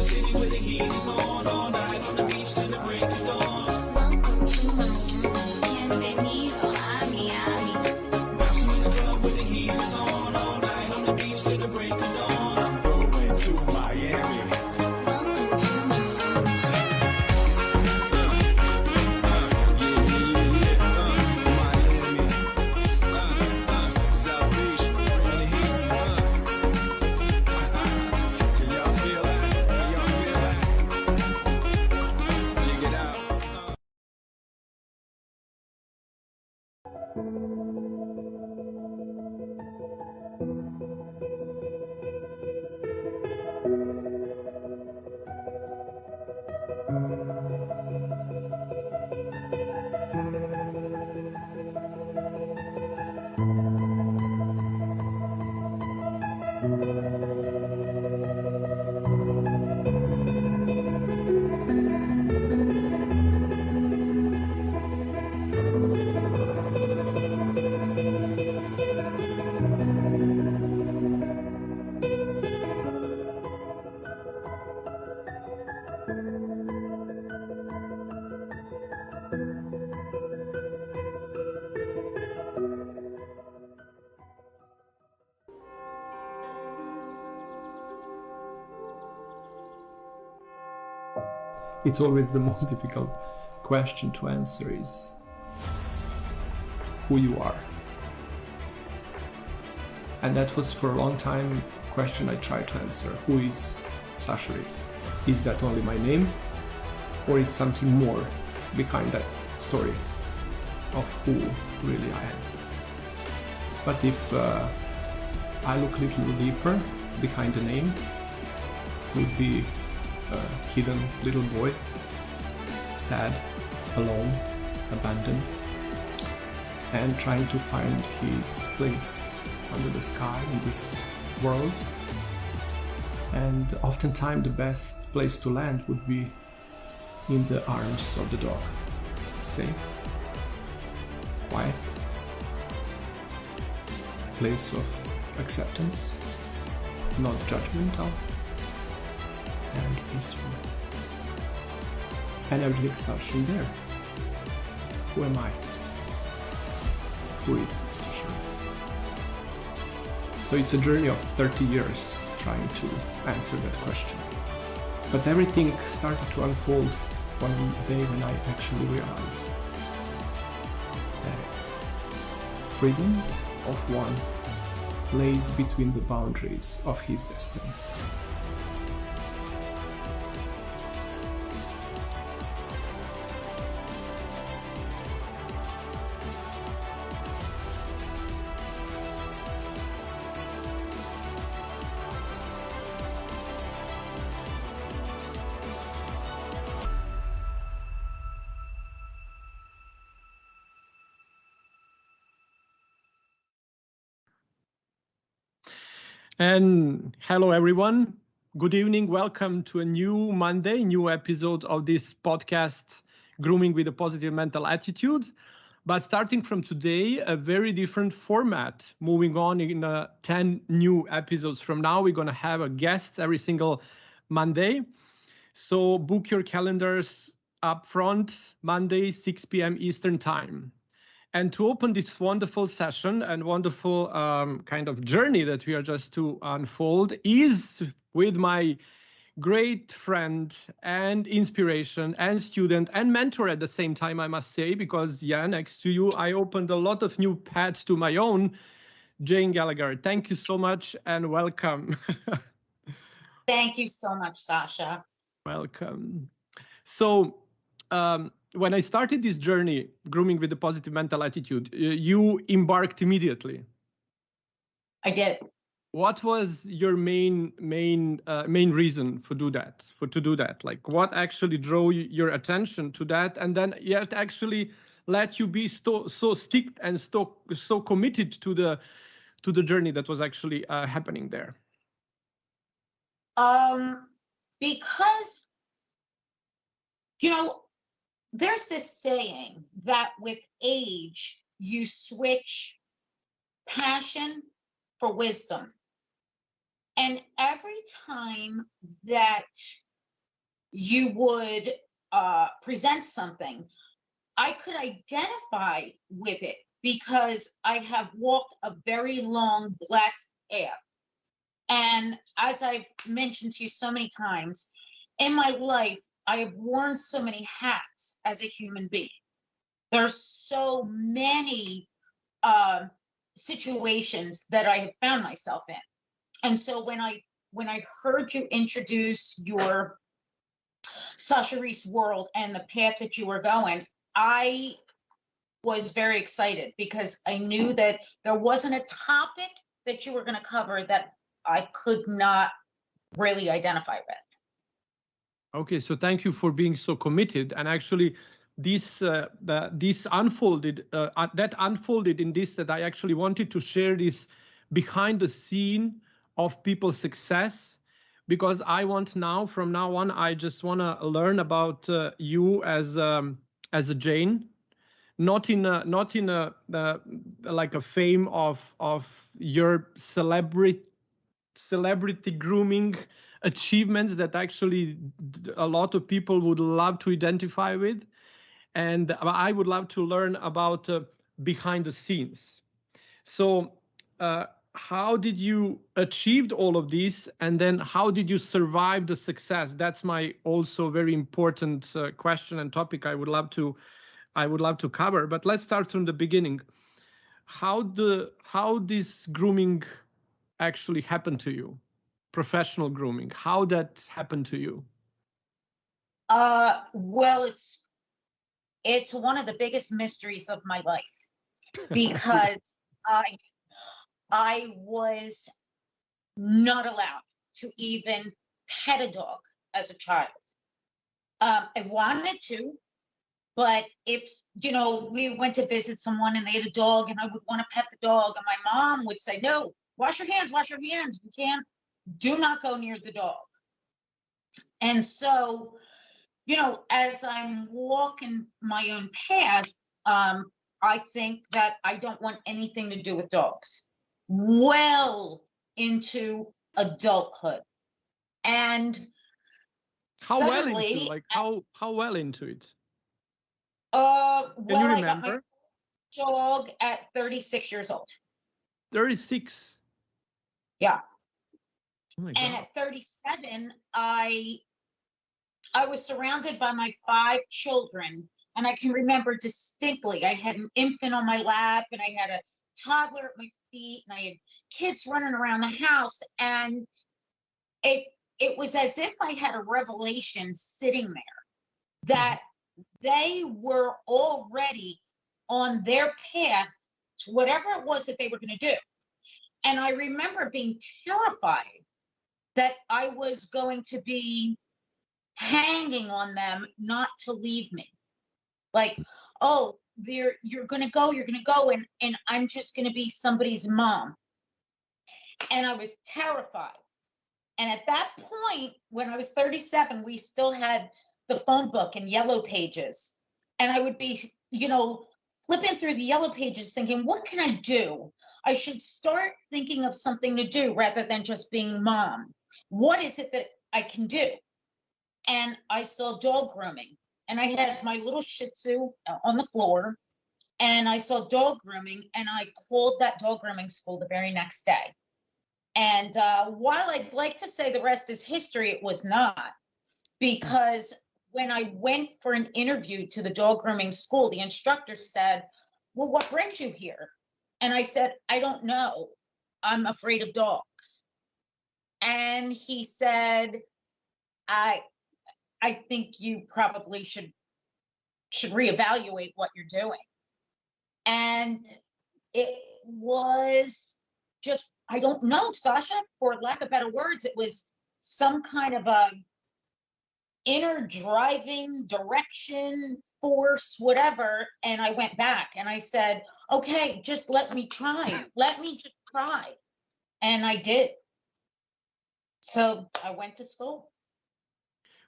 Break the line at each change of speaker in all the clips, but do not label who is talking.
city where the heat is on all night on the beach till the break of dawn.
Welcome to Miami. Bienvenido a Miami.
Bouncing in the club where the heat is on all night on the beach till the break of dawn. I'm going to Miami.
Welcome to Miami.
It's always the most difficult question to answer is who you are. And that was for a long time a question I tried to answer. Who is Sasha is? Is that only my name? Or it's something more behind that story of who really I am? But if I look a little deeper behind the name, it would be a hidden little boy, sad, alone, abandoned, and trying to find his place under the sky in this world. And oftentimes the best place to land would be in the arms of the dog. Safe, quiet, place of acceptance, not judgmental, and peaceful. And everything starts from there. Who am I? Who is Mr. Shores? So it's a journey of 30 years trying to answer that question. But everything started to unfold one day when I actually realized that freedom of one lays between the boundaries of his destiny. And hello, everyone. Good evening. Welcome to a new Monday, new episode of this podcast, Grooming with a Positive Mental Attitude. But starting from today, a very different format. Moving on in 10 new episodes from now, we're going to have a guest every single Monday. So book your calendars up front, Monday, 6 p.m. Eastern Time. And to open this wonderful session and wonderful kind of journey that we are just to unfold is with my great friend and inspiration and student and mentor at the same time, I must say, because next to you, I opened a lot of new paths to my own, Jayne Gallagher. Thank you so much and welcome.
Thank you so much, Sasha.
Welcome. So, when I started this journey, Grooming with a Positive Mental Attitude, you embarked immediately.
I did.
What was your main reason to do that? Like, what actually drew your attention to that, and then yet actually let you be so stick and so committed to the journey that was actually happening there?
Because there's this saying that with age, you switch passion for wisdom. And every time that you would present something, I could identify with it because I have walked a very long, blessed path. And as I've mentioned to you so many times, in my life, I have worn so many hats as a human being. There's so many situations that I have found myself in. And so when I heard you introduce your Sasha Reese world and the path that you were going, I was very excited because I knew that there wasn't a topic that you were going to cover that I could not really identify with.
Okay, so thank you for being so committed. And actually, this unfolded that unfolded in this, that I actually wanted to share this behind the scene of people's success, because I want now, from now on, I just want to learn about you as a Jayne, not in a like a fame of your celebrity grooming achievements that actually a lot of people would love to identify with. And I would love to learn about behind the scenes. So how did you achieve all of this, and then how did you survive the success? That's my also very important question and topic I would love to cover. But let's start from the beginning. How this grooming actually happened to you? Professional grooming, how that happened to you?
Well, it's one of the biggest mysteries of my life because I was not allowed to even pet a dog as a child. I wanted to, but if we went to visit someone and they had a dog and I would want to pet the dog, and my mom would say, "No, wash your hands, wash your hands. You can't. Do not go near the dog." And so, as I'm walking my own path, I think that I don't want anything to do with dogs. Well into adulthood. And
how well
suddenly,
into, like how well into it?
well,
Can you
I got my
remember?
dog at 36 years old.
36.
Yeah.
Oh my
And
God.
at 37, I was surrounded by my 5 children, and I can remember distinctly. I had an infant on my lap, and I had a toddler at my feet, and I had kids running around the house, and it was as if I had a revelation sitting there that they were already on their path to whatever it was that they were going to do. And I remember being terrified that I was going to be hanging on them not to leave me. Like, oh, you're going to go, and I'm just going to be somebody's mom. And I was terrified. And at that point, when I was 37, we still had the phone book and yellow pages. And I would be, flipping through the yellow pages thinking, what can I do? I should start thinking of something to do rather than just being mom. What is it that I can do? And I saw dog grooming. And I had my little Shih Tzu on the floor. And I saw dog grooming. And I called that dog grooming school the very next day. And while I'd like to say the rest is history, it was not. Because when I went for an interview to the dog grooming school, the instructor said, "Well, what brings you here?" And I said, "I don't know. I'm afraid of dogs." And he said, I think you probably should reevaluate what you're doing." And it was just, I don't know, Sasha, for lack of better words, it was some kind of a inner driving direction, force, whatever. And I went back and I said, okay, just let me try. Let me just try. And I did. So I went to school.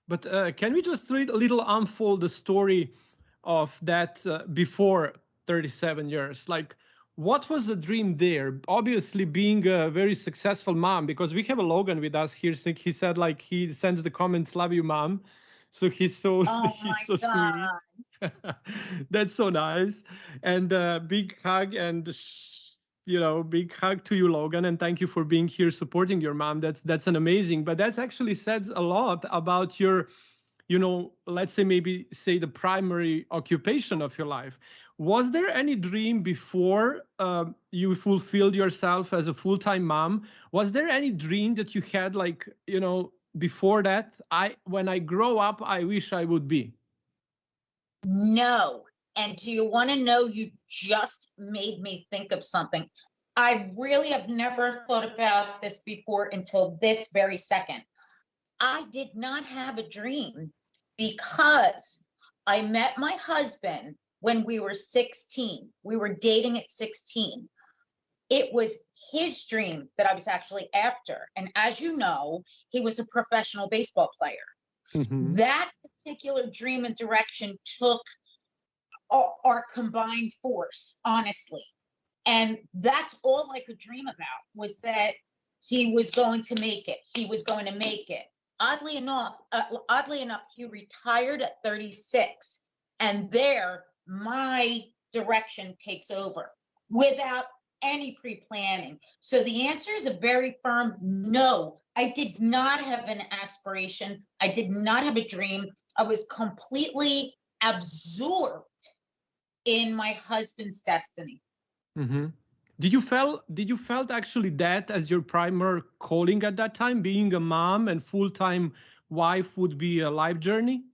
But can we just read a little unfold the story of that before 37 years? Like, what was the dream there? Obviously, being a very successful mom, because we have a Logan with us here. So he said, like, he sends the comments, "Love you, mom." So he's so
Oh
he's
my
so sweet.
God.
That's so nice. And big hug and big hug to you, Logan. And thank you for being here supporting your mom. That's an amazing. But that's actually says a lot about your, let's say maybe say the primary occupation of your life. Was there any dream before you fulfilled yourself as a full-time mom? Was there any dream that you had, like, before that? When I grow up, I wish I would be.
No. And do you want to know? You just made me think of something. I really have never thought about this before until this very second. I did not have a dream because I met my husband when we were 16. We were dating at 16. It was his dream that I was actually after. And as you know, he was a professional baseball player.
Mhm.
That particular dream and direction took our combined force, honestly. And that's all I could dream about, was that he was going to make it. He was going to make it. Oddly enough, he retired at 36, and there my direction takes over without any pre-planning. So the answer is a very firm no. I did not have an aspiration. I did not have a dream. I was completely absorbed in my husband's destiny.
Mm-hmm. Did you felt actually that as your primary calling at that time, being a mom and full-time wife would be a life journey?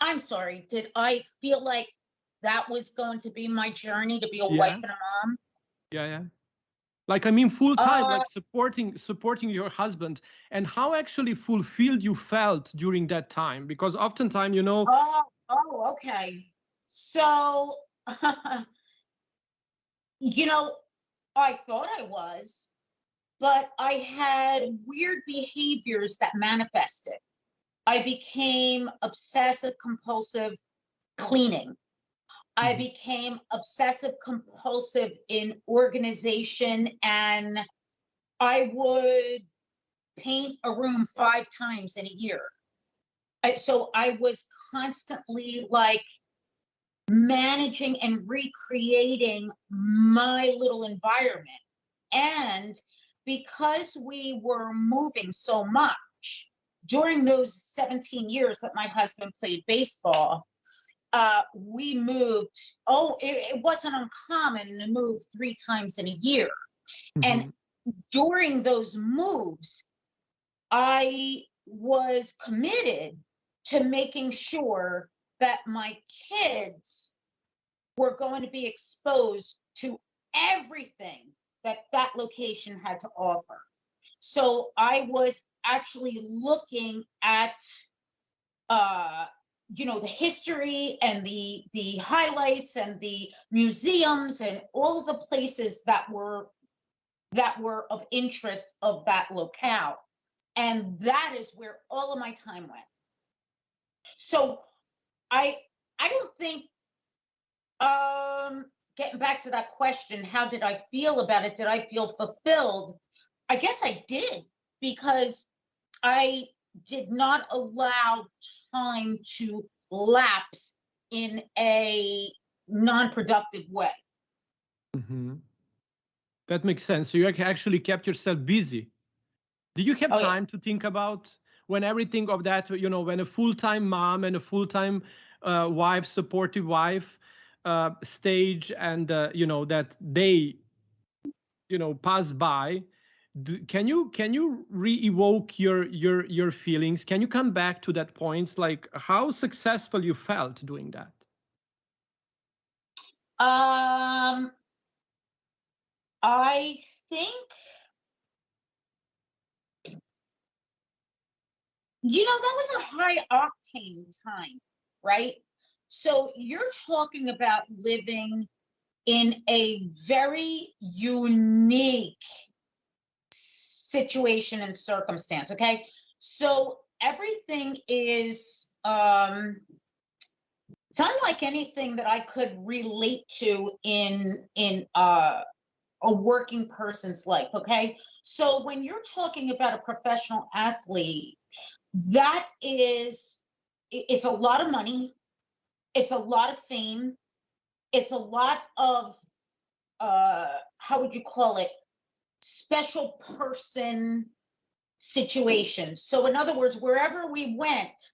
I'm sorry, did I feel like that was going to be my journey, to be a wife
Yeah,
and a mom?
yeah, yeah. Like, I mean, full-time,
Uh
like supporting your husband, and how actually fulfilled you felt during that time, because oftentimes,
okay. So, you know, I thought I was, but I had weird behaviors that manifested. I became obsessive compulsive cleaning. I
Mhm.
became obsessive compulsive in organization, and I would paint a room 5 times in a year. So I was constantly like managing and recreating my little environment. And because we were moving so much during those 17 years that my husband played baseball, we moved. It wasn't uncommon to move 3 times in a year. And
Mhm.
during those moves, I was committed to making sure that my kids were going to be exposed to everything that that location had to offer. So I was actually looking at uh the history and the highlights and the museums and all of the places that were of interest of that locale. And that is where all of my time went. So I I don't think, getting back to that question, how did I feel about it? Did I feel fulfilled? I guess I did, because I did not allow time to lapse in a non-productive way.
Mhm. That makes sense. So you actually kept yourself busy. Did you have
Oh yeah.
time to think about when everything of that, when a full-time mom and a full-time wife, supportive wife, stage, and that they pass by? Can you re-evoke your feelings? Can you come back to that point, like how successful you felt doing that?
Um, I think, that was a high octane time, right? So you're talking about living in a very unique situation and circumstance, okay? So everything is it's unlike anything that I could relate to in a working person's life, okay? So when you're talking about a professional athlete, that is, it's a lot of money. It's a lot of fame. It's a lot of, how would you call it? Special person situations. So in other words, wherever we went,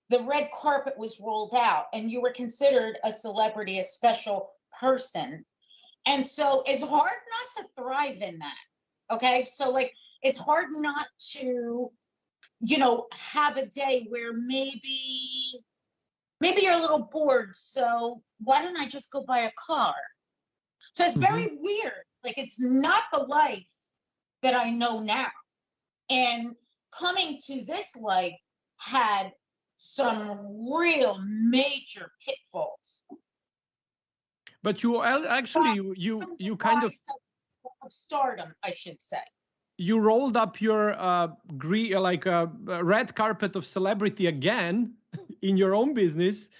the red carpet was rolled out and you were considered a celebrity, a special person. And so it's hard not to thrive in that. Okay. So like, it's hard not to, have a day where maybe you're a little bored. So why don't I just go buy a car? So it's very weird. Like, it's not the life that I know now. And coming to this life had some real major pitfalls.
But you actually you kind of
stardom, I should say.
You rolled up your red carpet of celebrity again in your own business.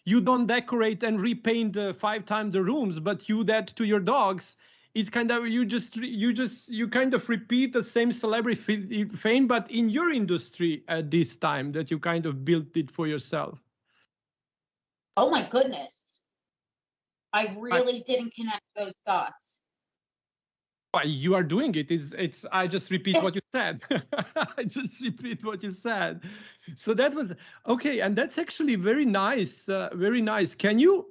You don't decorate and repaint 5 times the rooms, but you that to your dogs. It's kind of you kind of repeat the same celebrity fame, but in your industry at this time that you kind of built it for yourself.
Oh my goodness. I really didn't connect those dots.
Well, you are doing it. It's I just repeat what you said. I just repeat what you said. So that was okay, and that's actually very nice. Very nice. Can you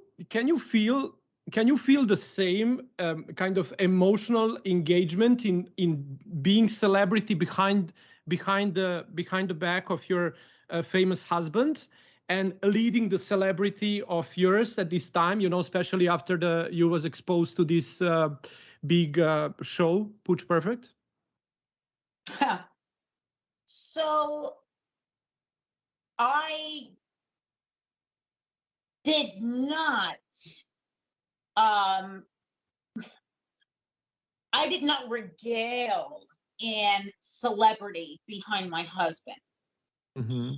feel the same kind of emotional engagement in being celebrity behind the back of your famous husband and leading the celebrity of yours at this time? Especially after you was exposed to this big show, Pooch Perfect.
So I did not. I did not regale in celebrity behind my husband.
Mm-hmm.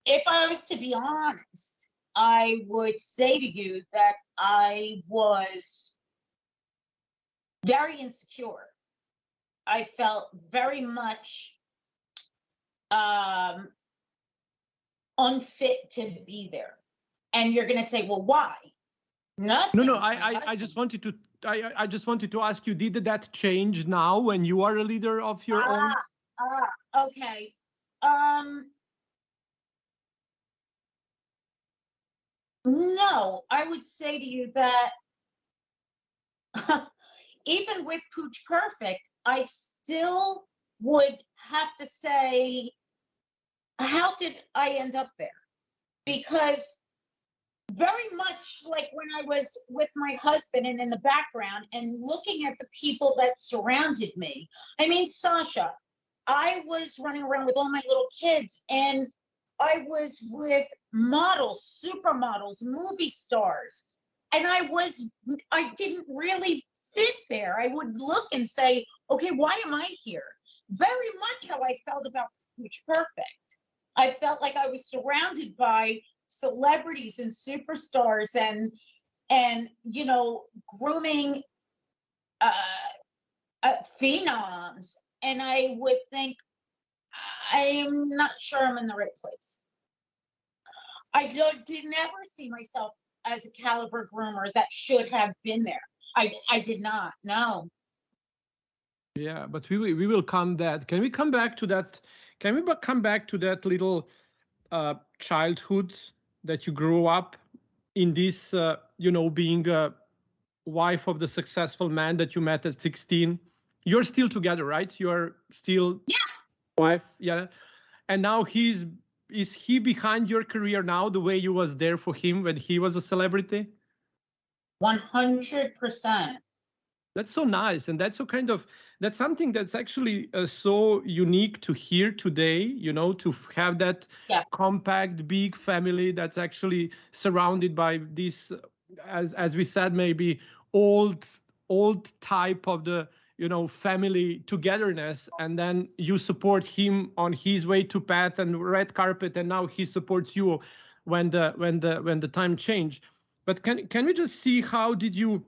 If I was to be honest, I would say to you that I was very insecure. I felt very much unfit to be there. And you're going to say, well, why? Nothing.
No. I just wanted to ask you, did that change now when you are a leader of your own?
Okay. No, I would say to you that even with Pooch Perfect, I still would have to say, how did I end up there? Because very much like when I was with my husband and in the background and looking at the people that surrounded me. I mean, Sasha, I was running around with all my little kids and I was with models, supermodels, movie stars. And I didn't really fit there. I would look and say, okay, why am I here? Very much how I felt about Pooch Perfect. I felt like I was surrounded by celebrities and superstars and grooming phenoms. And I would think, I'm not sure I'm in the right place. I did never see myself as a caliber groomer that should have been there. I did not. No.
Yeah, but we will come that. Can we come back to that? Can we come back to that little childhood that you grew up in this, being a wife of the successful man that you met at 16? You're still together, right? You're still wife, yeah. And now is he behind your career now the way you was there for him when he was a celebrity?
100%.
That's so nice, and that's that's something that's actually so unique to hear today. To have that compact, big family that's actually surrounded by this, as we said, maybe old type of the family togetherness, and then you support him on his way to path and red carpet, and now he supports you when the time changed. But can we just see how did you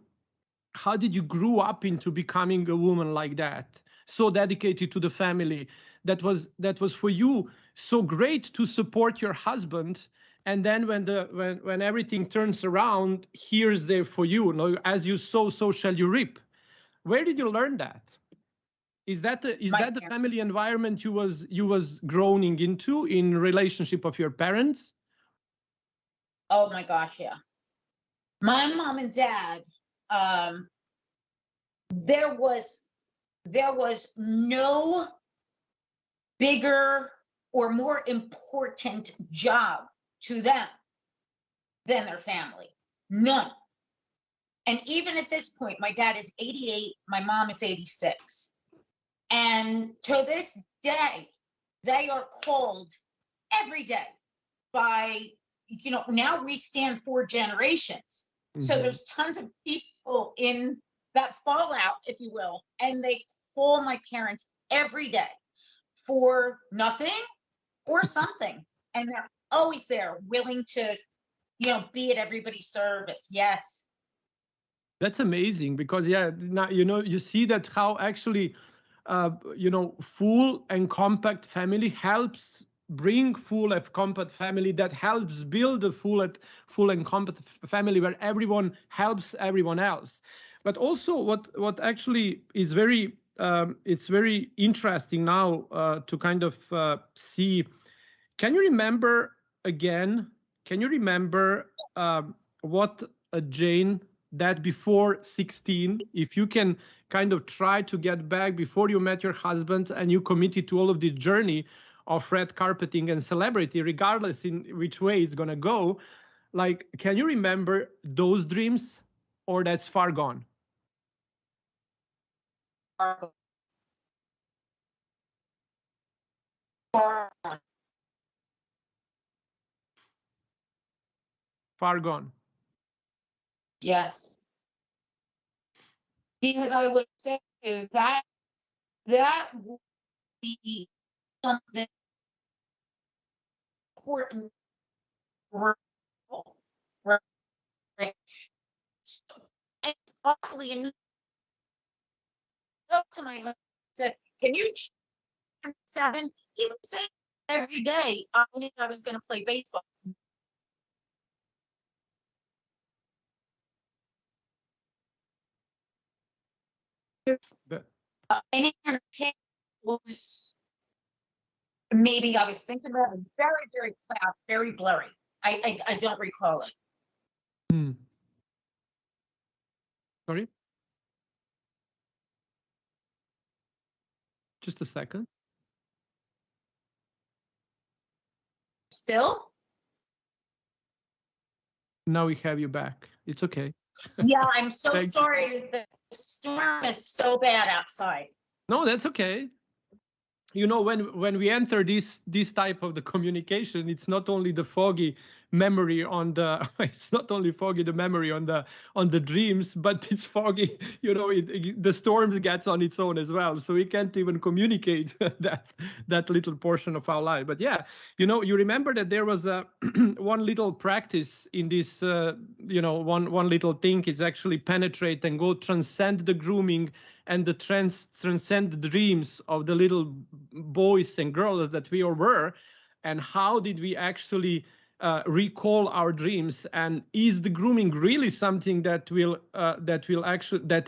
grow up into becoming a woman like that, so dedicated to the family? That was for you so great to support your husband, and then when everything turns around, here's there for you. As you sow, so shall you reap. Where did you learn that? Is that the family environment you was growing into in relationship of your parents?
Oh my gosh, yeah. My mom and dad, um, there was no bigger or more important job to them than their family. None. And even at this point, my dad is 88, my mom is 86. And to this day, they are called every day by, now we stand 4 generations. So there's tons of people in that fallout, if you will, and they call my parents every day for nothing or something. And they're always there, willing to, be at everybody's service. Yes.
That's amazing, because now you see that how actually full and compact family helps bring full and compact family, that helps build a full and compact family where everyone helps everyone else. But also what actually is very it's very interesting now to kind of see. Can you remember again? Can you remember what Jayne, that before 16, if you can kind of try to get back before you met your husband and you committed to all of the journey of red carpeting and celebrity, regardless in which way it's going to go, like, can you remember those dreams, or that's far gone? Far gone.
Yes. Because I would say that would be something important. Right. And oddly enough, to my husband, said, "Can you turn 7?" He would say every day, I knew I was going to play baseball. And it was, maybe I was thinking about it, was very, very cloud, very blurry. I don't recall it.
Sorry? Just a second.
Still?
Now we have you back. It's okay.
Yeah, I'm so
Thank you.
sorry. The storm is so bad outside.
No, that's okay. When we enter this type of the communication, it's not only the foggy memory on the it's not only foggy the memory on the dreams, but it's foggy, the storms gets on its own as well, so we can't even communicate that little portion of our life. But you remember that there was a one little practice in this one little thing is actually penetrate and go transcend the grooming and the transcend the dreams of the little boys and girls that we all were, and how did we actually recall our dreams, and is the grooming really something that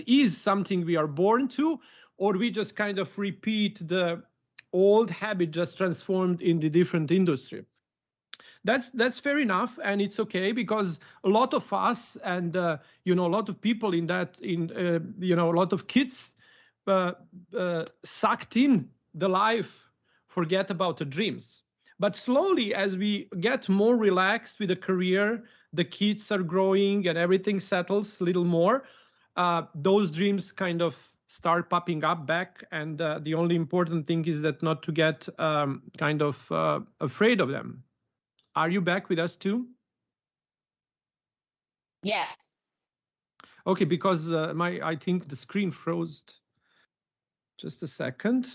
is something we are born to, or we just kind of repeat the old habit just transformed in the different industry? That's fair enough, and it's okay, because a lot of us and a lot of people a lot of kids sucked in the life, forget about the dreams. But slowly, as we get more relaxed with the career, the kids are growing and everything settles a little more, those dreams kind of start popping up back, and the only important thing is that not to get kind of afraid of them. Are you back with us too?
Yes.
Okay, because I think the screen froze. Just a second.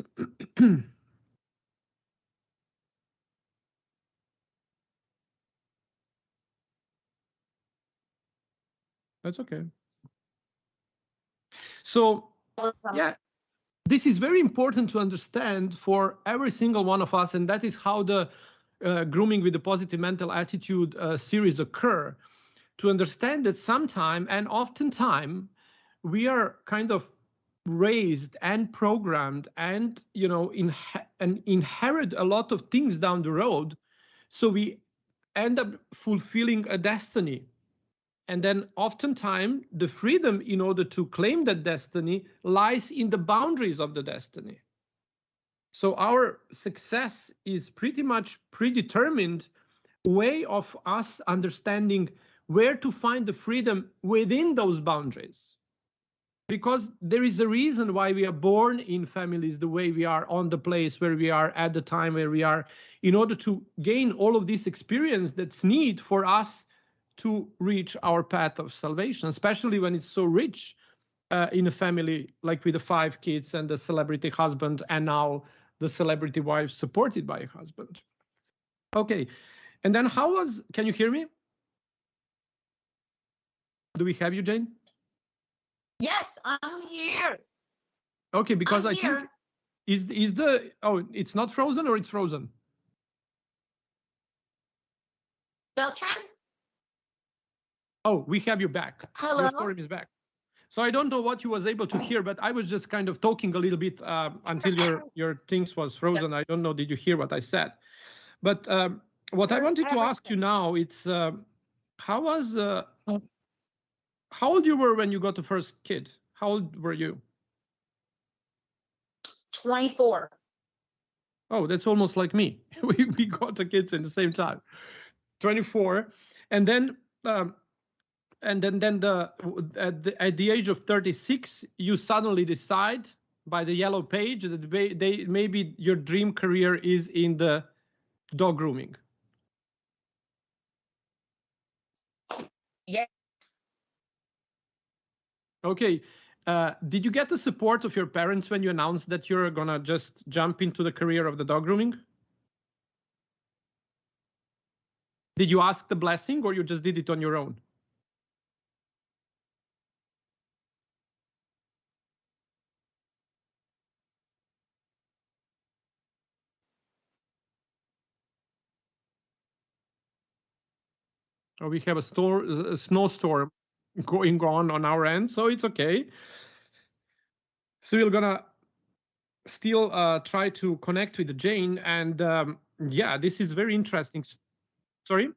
That's okay. So yeah, this is very important to understand for every single one of us, and that is how the Grooming with a Positive Mental Attitude series occur. To understand that sometime and oftentimes we are kind of raised and programmed and inherit a lot of things down the road, so we end up fulfilling a destiny. And then oftentimes the freedom in order to claim that destiny lies in the boundaries of the destiny. So our success is pretty much predetermined way of us understanding where to find the freedom within those boundaries. Because there is a reason why we are born in families the way we are, on the place where we are, at the time where we are, in order to gain all of this experience that's needed for us to reach our path of salvation, especially when it's so rich in a family like with the 5 kids and the celebrity husband, and now the celebrity wife supported by a husband. Okay, and then can you hear me? Do we have you, Jayne?
Yes, I'm here.
Okay, because
I'm
I
here.
think it's not frozen, or it's frozen?
Beltran?
Oh, we have you back.
Hello?
Your forum is back. So I don't know what you was able to hear, but I was just kind of talking a little bit until your things was frozen. I don't know, did you hear what I said? But what I wanted to ask you now, it's how old you were when you got the first kid? How old were you?
24.
Oh, that's almost like me. we got the kids in the same time. 24, and then at the age of 36, you suddenly decide by the yellow page that maybe your dream career is in the dog grooming.
Yeah.
Okay. Did you get the support of your parents when you announced that you're gonna just jump into the career of the dog grooming? Did you ask the blessing, or you just did it on your own? We have a snowstorm going on our end, so it's okay. So we're gonna still try to connect with Jayne, and yeah, this is very interesting. Sorry?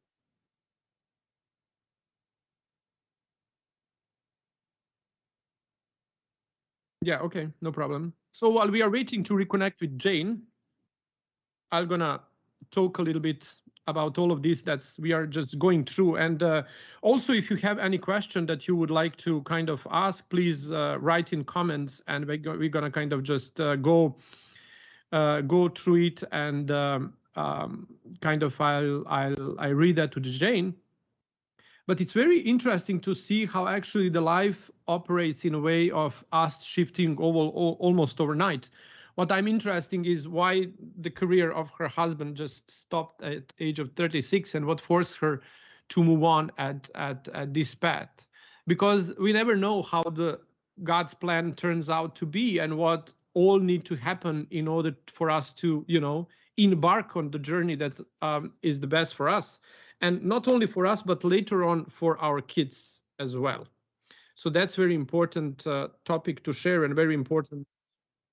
Yeah, okay, no problem. So while we are waiting to reconnect with Jayne, I'm gonna talk a little bit about all of this that we are just going through. And also, if you have any question that you would like to kind of ask, please write in comments, and we're gonna kind of just go through it, and kind of I read that to Jayne. But it's very interesting to see how actually the life operates in a way of us shifting almost overnight. What I'm interesting is why the career of her husband just stopped at age of 36, and what forced her to move on at this path. Because we never know how God's plan turns out to be, and what all need to happen in order for us to, embark on the journey that is the best for us. And not only for us, but later on for our kids as well. So that's very important topic to share, and very important.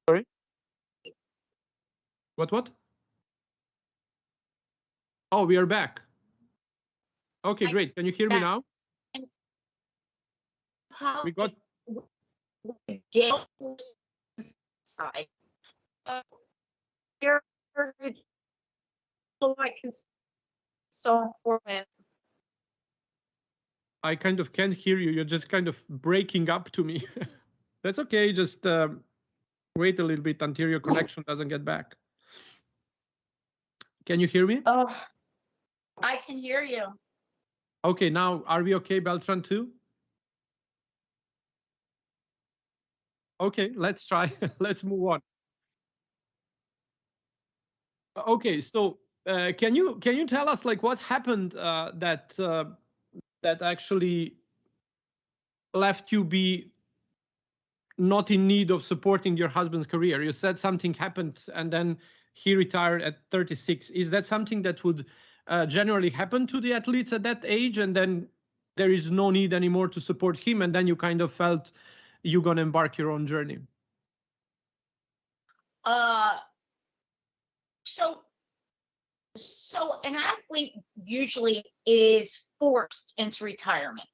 Sorry? What? Oh, we are back. Okay, great. Can you hear me now?
How
We got.
get inside. You're like so important.
I kind of can't hear you. You're just kind of breaking up to me. That's okay. Just wait a little bit until your connection doesn't get back. Can you hear me?
Oh, I can hear you.
Okay, now are we okay, Beltran, too? Okay, let's try. Let's move on. Okay, so can you tell us like what happened that actually left you be not in need of supporting your husband's career. You said something happened and then he retired at 36. Is that something that would generally happen to the athletes at that age, and then there is no need anymore to support him, and then you kind of felt you're going to embark your own journey?
So an athlete usually is forced into retirement.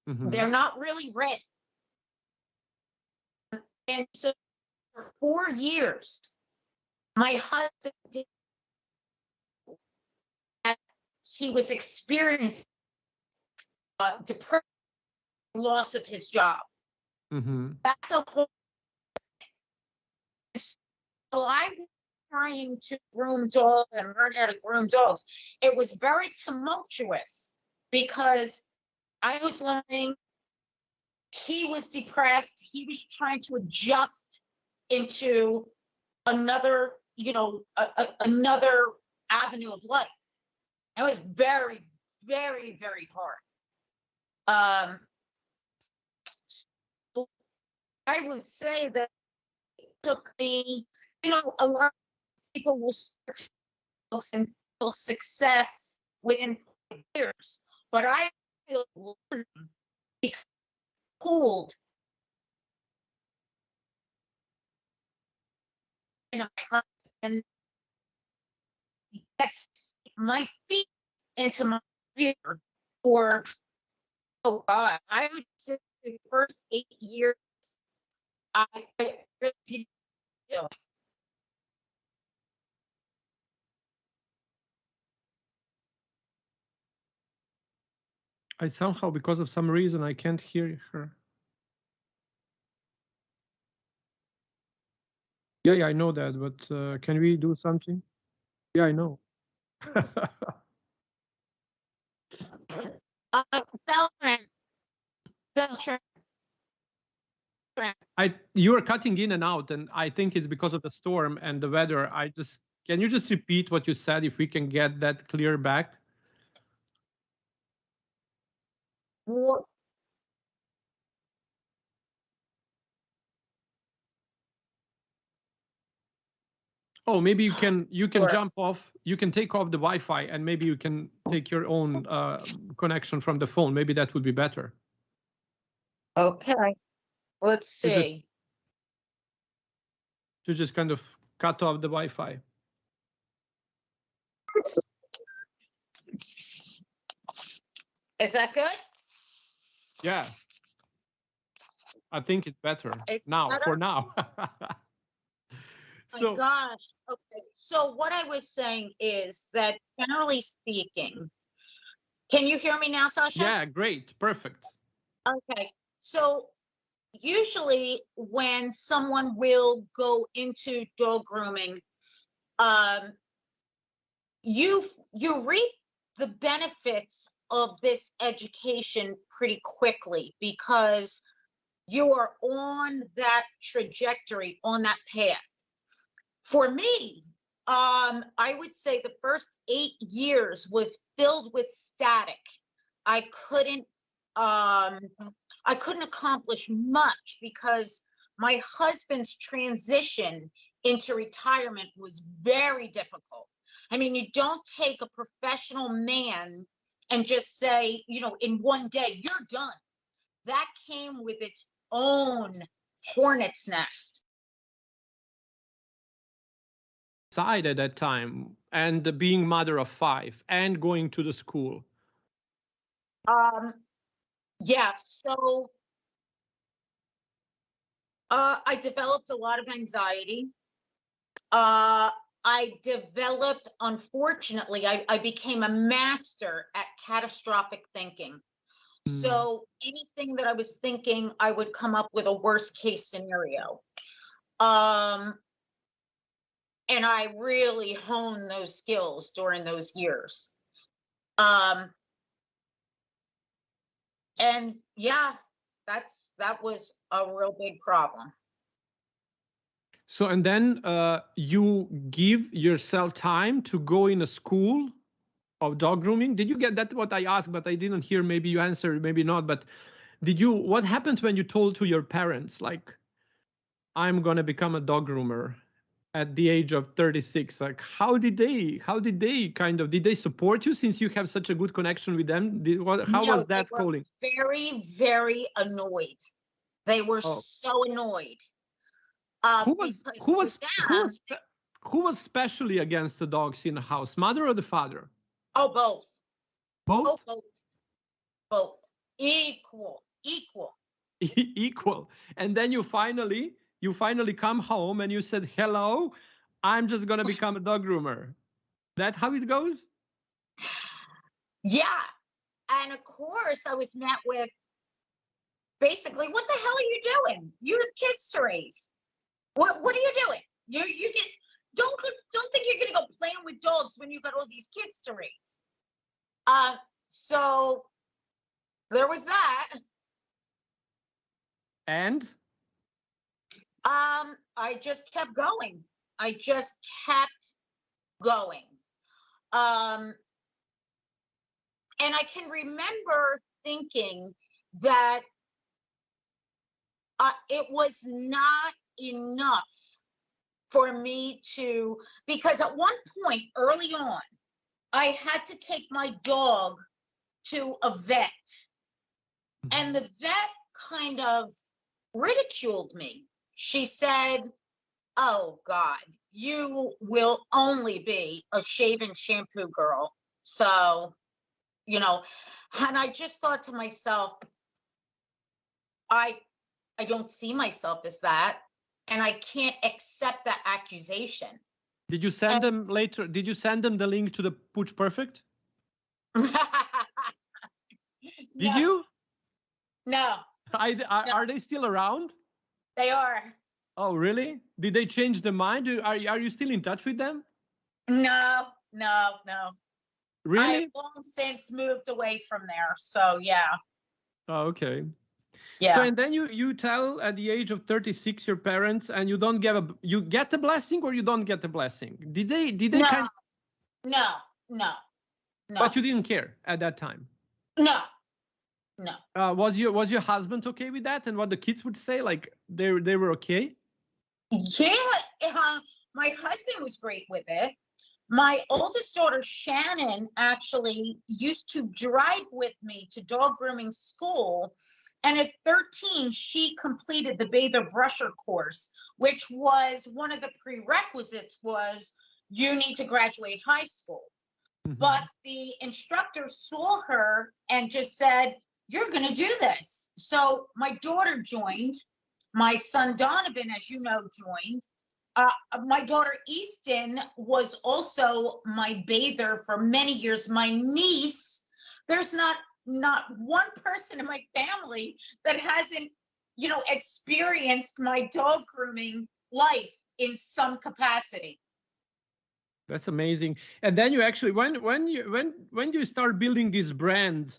Mhm.
They're not really ready. And so for 4 years, my husband did, and he was experiencing depression, loss of his job.
Mhm.
That's a whole. So I was trying to groom dogs and learn how to groom dogs. It was very tumultuous because I was learning, he was depressed, he was trying to adjust into another, another avenue of life. It was very, very, very hard. So I would say that it took me, a lot of people will start and feel success within 5 years, but I feel pulled, my husband, that's my feet into my career for, oh God, I would say the first 8 years, I really didn't do it.
I somehow, because of some reason, I can't hear her. Yeah, I know that, but can we do something? Yeah, I know.
Beltran, Beltran,
You are cutting in and out, and I think it's because of the storm and the weather. Can you just repeat what you said if we can get that clear back?
what?
Oh, maybe you can
Sure.
jump off. You can take off the Wi-Fi, and maybe you can take your own connection from the phone. Maybe that would be better.
Okay, let's
To just
see.
to just kind of cut off the Wi-Fi.
Is that good?
Yeah, I think it's better
It's
now.
better?
For now.
My
So
gosh. Okay. So what I was saying is that generally speaking, can you hear me now, Sasha?
yeah, great, perfect.
Okay. So usually when someone will go into dog grooming, um, you reap the benefits of this education pretty quickly because you are on that trajectory, on that path. For me, I would say the first 8 years was filled with static. I couldn't, I couldn't accomplish much because my husband's transition into retirement was very difficult. I mean, you don't take a professional man and just say, in one day, you're done. That came with its own hornet's nest.
Side at that time, and being mother of 5 and going to the school.
Yeah, so I developed a lot of anxiety. I developed, unfortunately, I became a master at catastrophic thinking. So anything that I was thinking, I would come up with a worst case scenario. And I really honed those skills during those years. And yeah, that was a real big problem.
So, and then you give yourself time to go in a school of dog grooming. Did you get that? What I asked, but I didn't hear. Maybe you answered, maybe not. But what happened when you told to your parents? Like, I'm gonna become a dog groomer at the age of 36. Like, did they support you since you have such a good connection with them? How
No,
was
they
that
were
calling?
very, very annoyed. They were
Oh,
so annoyed.
who was
Because
who
with
was who
them,
was who was specially against the dogs in the house, mother or the father?
oh, both. Oh,
Both.
both. Equal.
Equal. And then you finally come home and you said, hello, I'm just gonna become a dog groomer. That how it goes?
Yeah. And of course, I was met with basically, what the hell are you doing? You have kids to raise. What are you doing? You get don't think you're gonna go playing with dogs when you got all these kids to raise. So there was that.
And
I just kept going. I just kept going. And I can remember thinking that it was not enough for me to, because at one point early on, I had to take my dog to a vet, and the vet kind of ridiculed me. She said, oh God, you will only be a shave and shampoo girl. So, and I just thought to myself, I don't see myself as that, and I can't accept that accusation.
did you send them later? Did you send them the link to the Pooch Perfect? Did
No,
you?
no,
Are they still around?
they are.
Oh, really? Did they change their mind? Are you still in touch with them?
No.
Really?
I've long since moved away from there. So yeah.
Oh, okay.
Yeah.
So and then you tell at the age of 36 your parents, and you don't you get the blessing or you don't get the blessing. Did they
No.
But you didn't care at that time.
No.
Was your husband okay with that, and what the kids would say? Like they were okay?
Yeah, my husband was great with it. My oldest daughter, Shannon, actually used to drive with me to dog grooming school. And at 13, she completed the bather brusher course, which was one of the prerequisites was you need to graduate high school. But the instructor saw her and just said, you're going to do this. So my daughter joined. My son Donovan, as you know, joined. My daughter Easton was also my bather for many years. My niece, there's not one person in my family that hasn't, experienced my dog grooming life in some capacity.
That's amazing. And then you actually, when you start building this brand,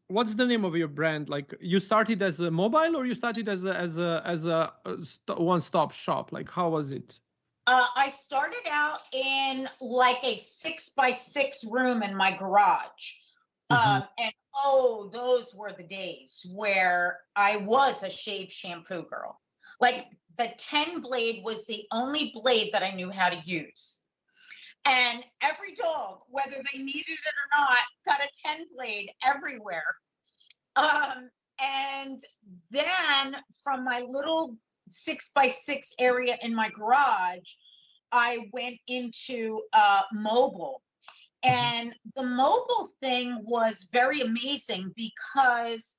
what's the name of your brand? Like you started as a mobile, or you started as a one-stop shop? Like how was it?
I started out in like a 6x6 room in my garage. And those were the days where I was a shave shampoo girl. Like the 10 blade was the only blade that I knew how to use. And every dog, whether they needed it or not, got a 10 blade everywhere. And then from my little 6x6 area in my garage, I went into mobile. And the mobile thing was very amazing because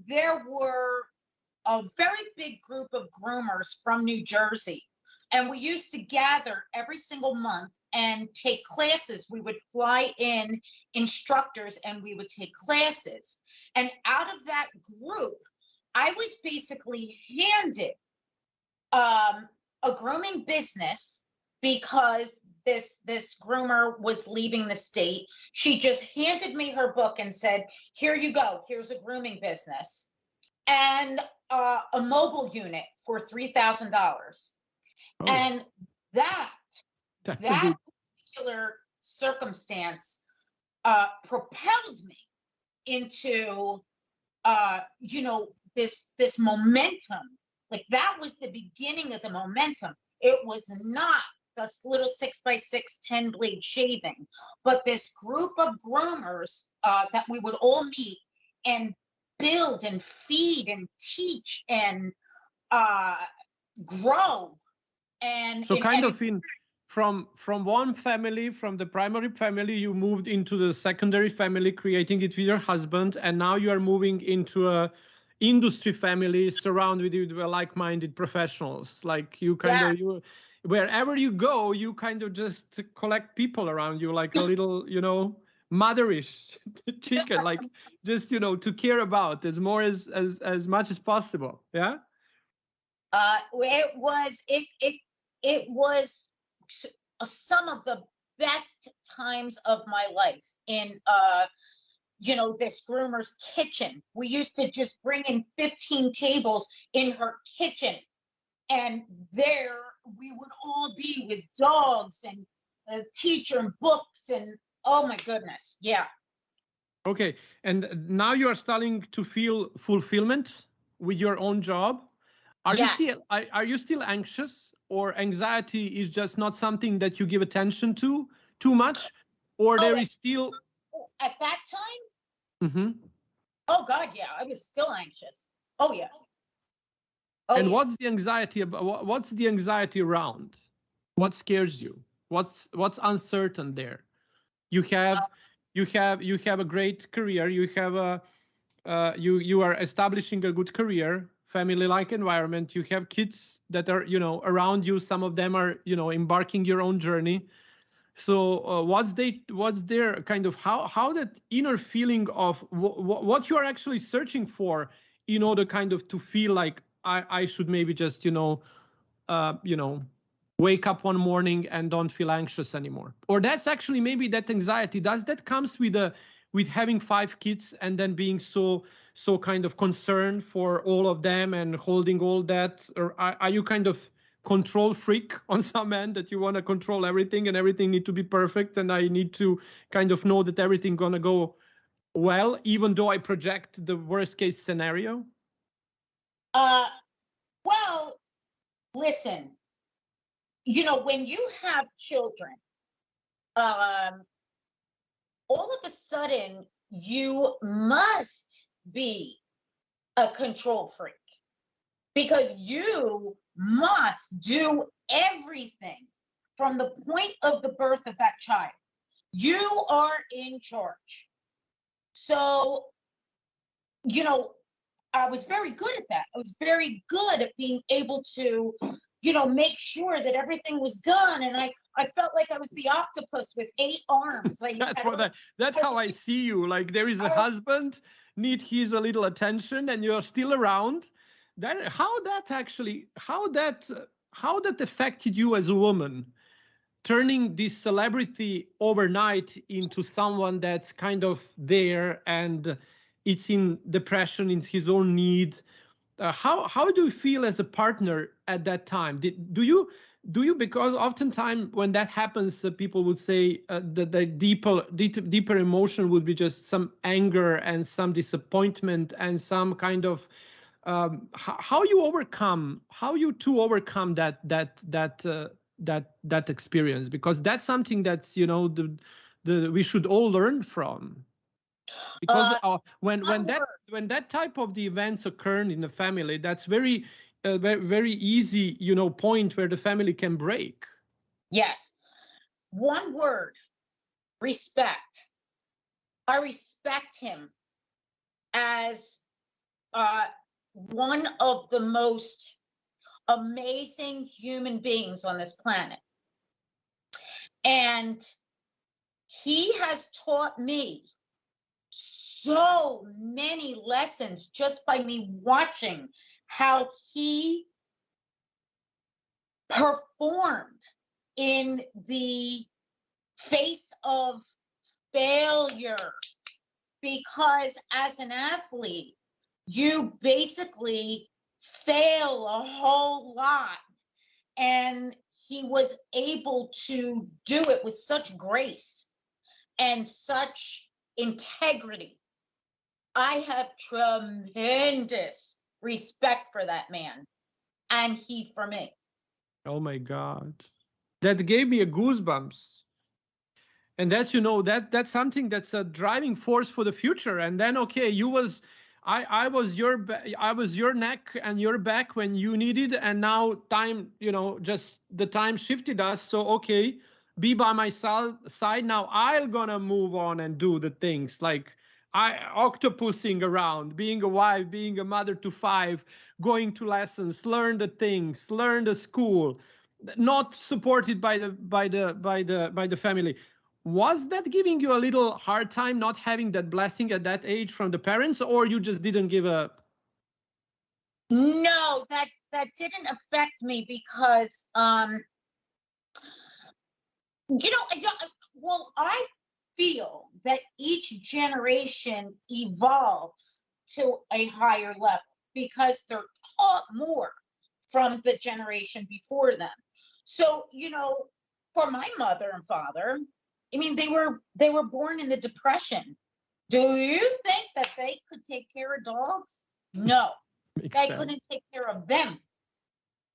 there were a very big group of groomers from New Jersey. And we used to gather every single month and take classes. We would fly in instructors and we would take classes. And out of that group, I was basically handed a grooming business because this groomer was leaving the state. She just handed me her book and said, here you go. Here's a grooming business. And a mobile unit for $3,000.
Oh,
and that
good...
particular circumstance propelled me into this momentum Like that was the beginning of the momentum. It was not this little 6x6 10-blade shaving, but this group of groomers that we would all meet and build and feed and teach and grow. And
So kind
and
of from one family, from the primary family, you moved into the secondary family, creating it with your husband, and now you are moving into a industry family surrounded with like-minded professionals. Like you kind of you wherever you go, you kind of just collect people around you like a little, motherish chicken, like just to care about as more as much as possible. Yeah.
it was some of the best times of my life in this groomer's kitchen. We used to just bring in 15 tables in her kitchen, and there we would all be with dogs and a teacher and books, and oh my goodness, yeah.
Okay, and now you are starting to feel fulfillment with your own job.
Yes.
Are you still anxious, or anxiety is just not something that you give attention to too much, or there is still
At that time,
Mhm.
oh God, yeah, I was still anxious. Oh yeah.
And
Yeah.
what's the anxiety about? What's the anxiety around? What scares you? What's uncertain there? You have a great career. You have a you are establishing a good career, family-like environment. You have kids that are around you. Some of them are embarking your own journey. So what's their kind of how that inner feeling of what you are actually searching for in order kind of to feel like I should maybe just wake up one morning and don't feel anxious anymore, or that's actually maybe that anxiety does that comes with having 5 kids and then being so kind of concerned for all of them and holding all that, or are you kind of control freak on some end that you want to control everything and everything need to be perfect and I need to kind of know that everything gonna go well even though I project the worst case scenario?
Well, listen, when you have children, all of a sudden you must be a control freak because you must do everything from the point of the birth of that child. You are in charge. So, I was very good at that. I was very good at being able to, make sure that everything was done. And I felt like I was the octopus with 8 arms.
That's how I see you. Like there is a husband, need his a little attention, and you're still around. How that affected you as a woman, turning this celebrity overnight into someone that's kind of there and it's in depression, in his own need. How do you feel as a partner at that time? Do you because oftentimes when that happens, people would say that the deeper emotion would be just some anger and some disappointment and some kind of how you two overcome that experience, because that's something that's we should all learn from. Because when that type of the events occur in the family, that's very very easy point where the family can break.
Yes. One word: respect. I respect him as one of the most amazing human beings on this planet. And he has taught me so many lessons just by me watching how he performed in the face of failure. Because as an athlete, you basically fail a whole lot. And he was able to do it with such grace and such integrity. I have tremendous respect for that man. and he for me.
Oh my God. That gave me a goosebumps. And that's, you know, that's something that's a driving force for the future. And then, okay, I was I was your neck and your back when you needed, and now time, you know, just the time shifted us. So okay, be by my side now. I'm gonna move on and do the things like octopusing around, being a wife, being a mother to 5, going to lessons, learn the things, learn the school, not supported by the family. Was that giving you a little hard time not having that blessing at that age from the parents, or you just didn't give a?
No, that didn't affect me because well, I feel that each generation evolves to a higher level because they're taught more from the generation before them. So, for my mother and father, I mean, they were born in the Depression. Do you think that they could take care of dogs? No,
Makes
they
sense.
couldn't take care of them.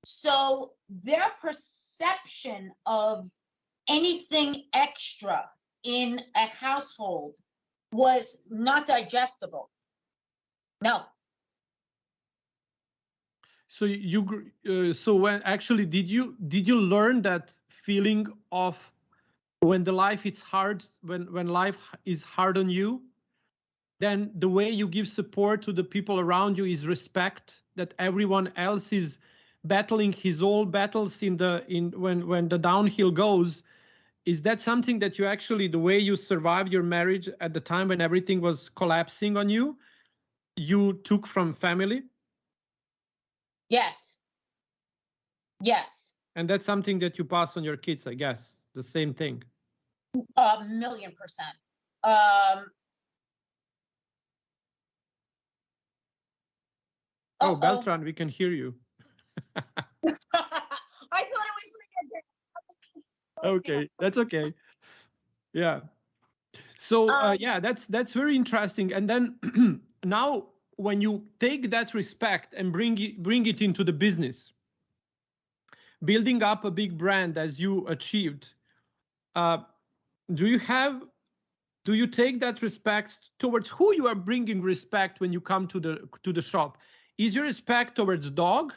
So their perception of anything extra in a household was not digestible. No.
So so when actually did you learn that feeling of when the life is hard, when life is hard on you, then the way you give support to the people around you is respect, that everyone else is battling his own battles in when the downhill goes. Is that something that you actually, the way you survived your marriage at the time when everything was collapsing on you, you took from family?
Yes. Yes.
And that's something that you pass on your kids, I guess, the same thing.
1,000,000%.
Oh,
Uh-oh.
Beltran, we can hear you.
I thought it was me.
Okay, that's okay. Yeah. So yeah, that's very interesting. And then now when you take that respect and bring it into the business, building up a big brand as you achieved, uh, do you take that respect towards who you are bringing respect when you come to the shop? Is your respect towards dog,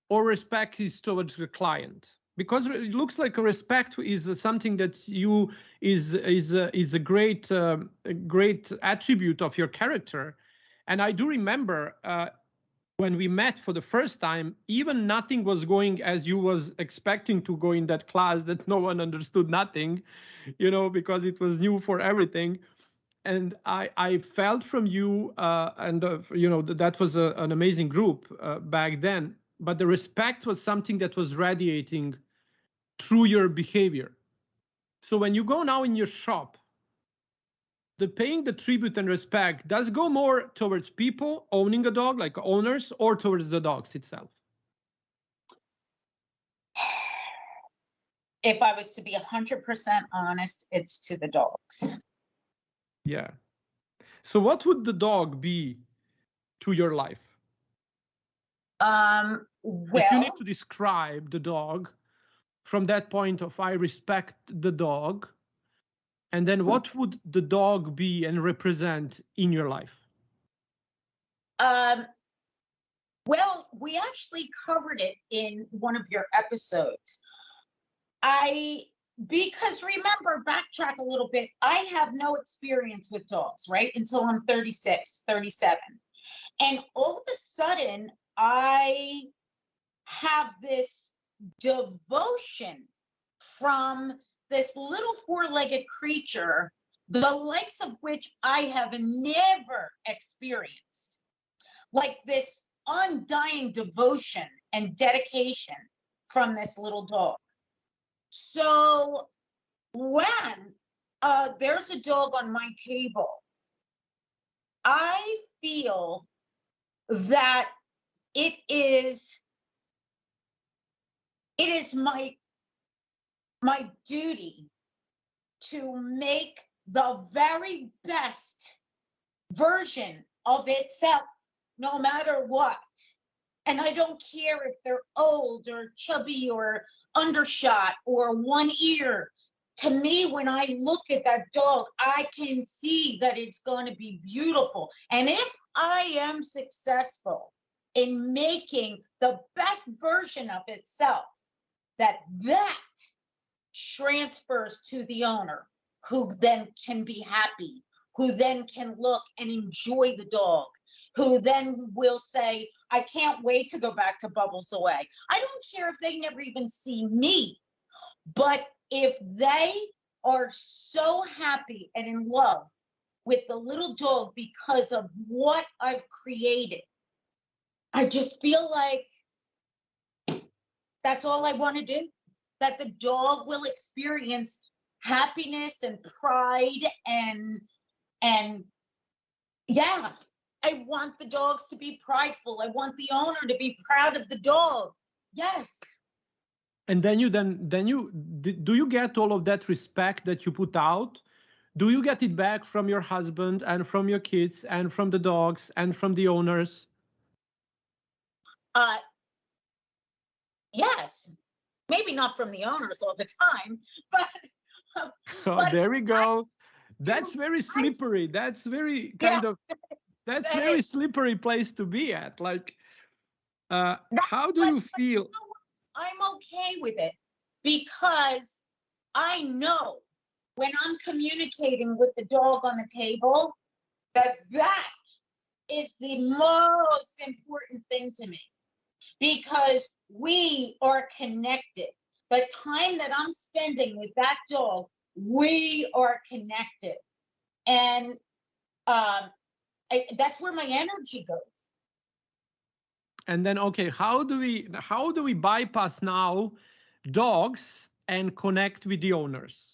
or respect is towards the client? Because it looks like a respect is something that you is a great great attribute of your character. And I do remember when we met for the first time, even nothing was going as you was expecting to go in that class, that no one understood nothing, you know, because it was new for everything. And I felt from you, you know, that was an amazing group back then. But the respect was something that was radiating through your behavior. So when you go now in your shop, the paying the tribute and respect does go more towards people owning a dog, like owners, or towards the dogs itself?
If I was to be 100% honest, it's to the dogs.
Yeah. So what would the dog be to your life? If you need
Well,
to describe the dog from that point of I respect the dog, and then what would the dog be and represent in your life?
well, we actually covered it in one of your episodes. Because remember, backtrack a little bit, I have no experience with dogs, right? Until I'm 36, 37. And all of a sudden, I have this devotion from this little 4-legged creature, the likes of which I have never experienced. Like this undying devotion and dedication from this little dog. So when there's a dog on my table, I feel that it is my duty to make the very best version of itself, no matter what. And I don't care if they're old or chubby or undershot or one ear. To me, when I look at that dog, I can see that it's going to be beautiful. And if I am successful in making the best version of itself, that transfers to the owner, who then can be happy, who then can look and enjoy the dog, who then will say, I can't wait to go back to Bubbles Away. I don't care if they never even see me, but if they are so happy and in love with the little dog because of what I've created, I just feel like that's all I want to do. That the dog will experience happiness and pride and yeah, I want the dogs to be prideful. I want the owner to be proud of the dog. Yes.
And then you do you get all of that respect that you put out? Do you get it back from your husband and from your kids and from the dogs and from the owners?
Yes. Maybe not from the owners all the time, but
Oh,
but
there we go. That's very slippery. That's very kind
Yeah.
of that's
That
very
is-
slippery place to be at. Like, how do
but-
you
but
feel?
you know what? I'm okay with it because I know when I'm communicating with the dog on the table that is the most important thing to me, because we are connected. The time that I'm spending with that dog, we are connected. And that's where my energy goes.
And then, okay, how do we bypass now dogs and connect with the owners?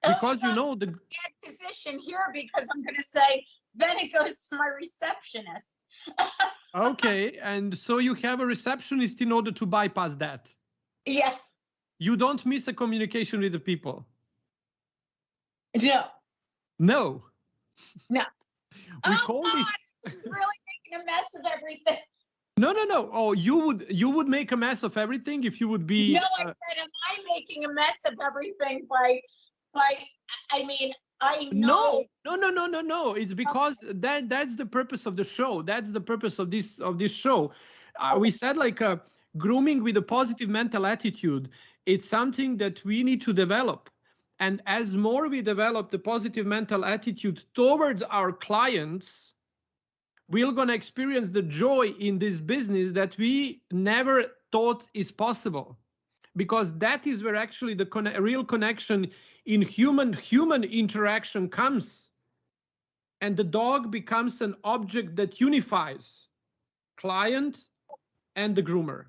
Because you know the
Bad position here, because I'm going to say, then it goes to my receptionist.
okay, and so you have a receptionist in order to bypass that.
Yeah.
You don't miss a communication with the people.
No.
No.
No.
We
Oh
call
God,
this.
it's really making a mess of everything.
No. Oh, you would make a mess of everything if you would be.
No, I said, am I making a mess of everything by? I mean, I know.
No. It's because that's the purpose of the show. That's the purpose of this show. We said like grooming with a positive mental attitude. It's something that we need to develop. And as more we develop the positive mental attitude towards our clients, we're going to experience the joy in this business that we never thought is possible. Because that is where actually the real connection in human interaction comes. And the dog becomes an object that unifies client and the groomer.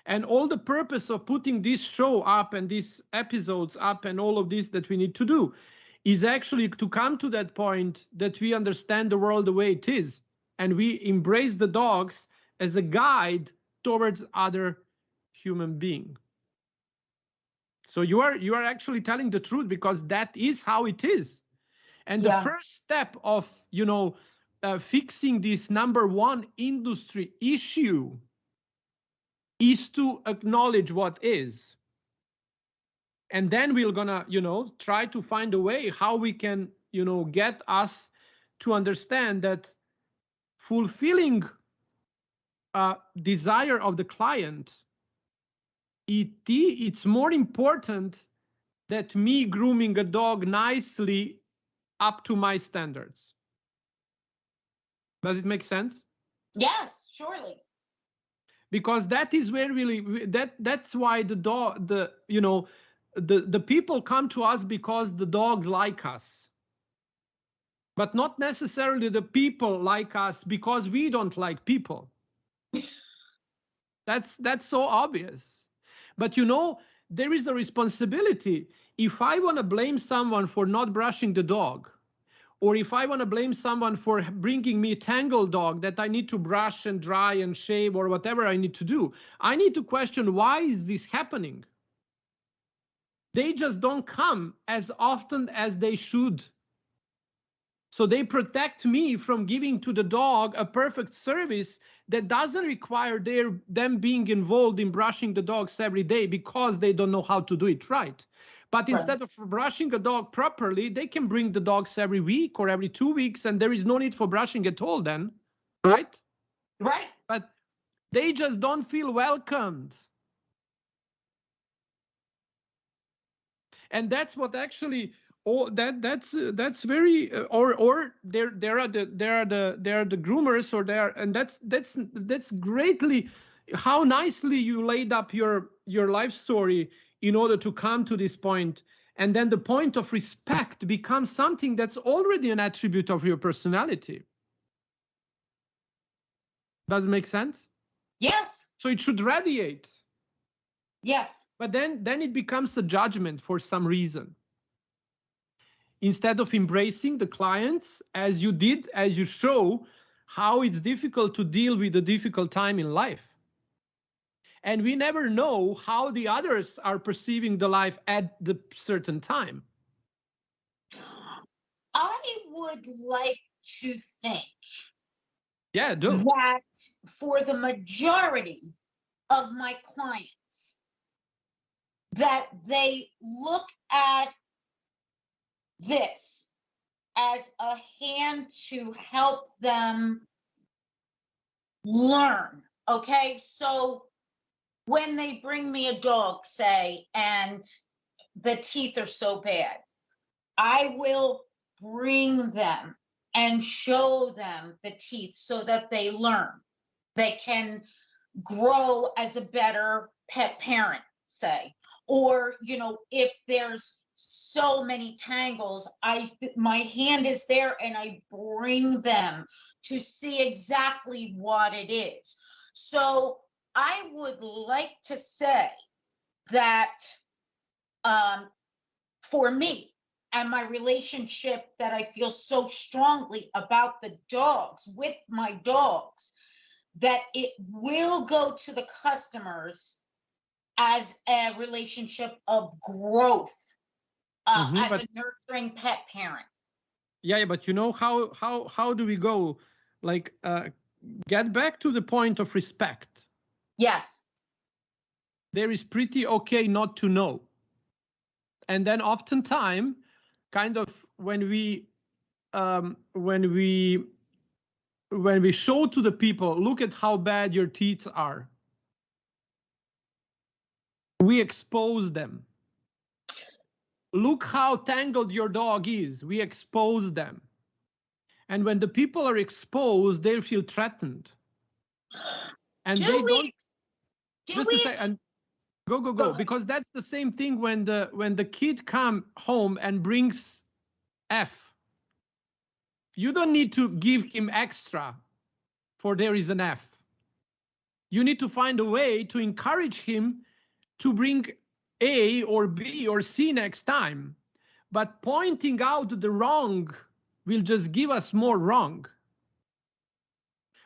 And all the purpose of putting this show up and these episodes up and all of this that we need to do is actually to come to that point that we understand the world the way it is. And we embrace the dogs as a guide towards other human being. So you are actually telling the truth, because that is how it is. And the first step of fixing this number one industry issue is to acknowledge what is. And then we're gonna try to find a way how we can get us to understand that fulfilling desire of the client, it's more important that me grooming a dog nicely up to my standards. Does it make sense?
Yes, surely.
Because that is where really that's why the dog, the people come to us because the dog like us. But not necessarily the people like us because we don't like people. That's so obvious. But there is a responsibility. If I want to blame someone for not brushing the dog, or if I want to blame someone for bringing me a tangled dog that I need to brush and dry and shave or whatever I need to do, I need to question, why is this happening? They just don't come as often as they should. So they protect me from giving to the dog a perfect service that doesn't require them being involved in brushing the dogs every day because they don't know how to do it right. But instead of brushing a dog properly, they can bring the dogs every week or every 2 weeks, and there is no need for brushing at all then, right?
Right.
But they just don't feel welcomed. And that's what actually, that's very or there are the groomers, or there, and that's greatly how nicely you laid up your life story in order to come to this point. And then the point of respect becomes something that's already an attribute of your personality. Does it make sense?
Yes.
So it should radiate.
Yes.
But then it becomes a judgment for some reason. Instead of embracing the clients as you did, as you show how it's difficult to deal with a difficult time in life. And we never know how the others are perceiving the life at the certain time.
I would like to think
Yeah, do.
that for the majority of my clients, that they look at this as a hand to help them learn. Okay, so when they bring me a dog, say, and the teeth are so bad, I will bring them and show them the teeth so that they learn. They can grow as a better pet parent, say. Or, you know, if there's so many tangles, my hand is there and I bring them to see exactly what it is. So I would like to say that for me and my relationship that I feel so strongly about the dogs, with my dogs, that it will go to the customers as a relationship of growth, as a nurturing pet parent.
Yeah, but you know how do we go? Like, get back to the point of respect.
Yes.
There is pretty okay not to know. And then oftentimes, kind of when we show to the people, look at how bad your teeth are, we expose them. Look how tangled your dog is, we expose them. And when the people are exposed, they feel threatened. And they don't. Just a second. Go. Because that's the same thing when the kid come home and brings F. You don't need to give him extra for there is an F. You need to find a way to encourage him to bring A or B or C next time. But pointing out the wrong will just give us more wrong.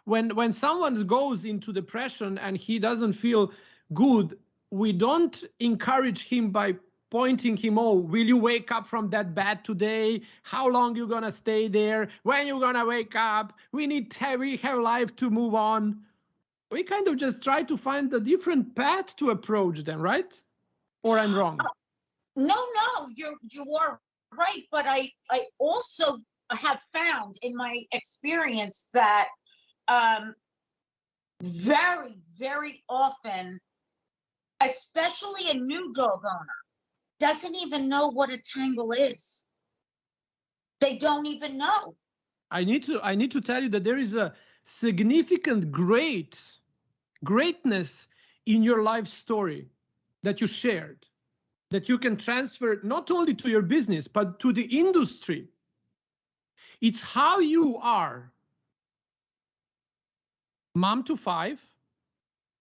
When someone goes into depression and he doesn't feel good, we don't encourage him by pointing him, oh, will you wake up from that bed today? How long you gonna stay there? When you gonna wake up? We have life to move on. We kind of just try to find a different path to approach them, right? Or I'm wrong?
No, you are right. But I also have found in my experience that very, very often, especially a new dog owner, doesn't even know what a tangle is. They don't even know.
I need to tell you that there is a significant greatness in your life story that you shared, that you can transfer not only to your business, but to the industry. It's how you are. Mom to 5,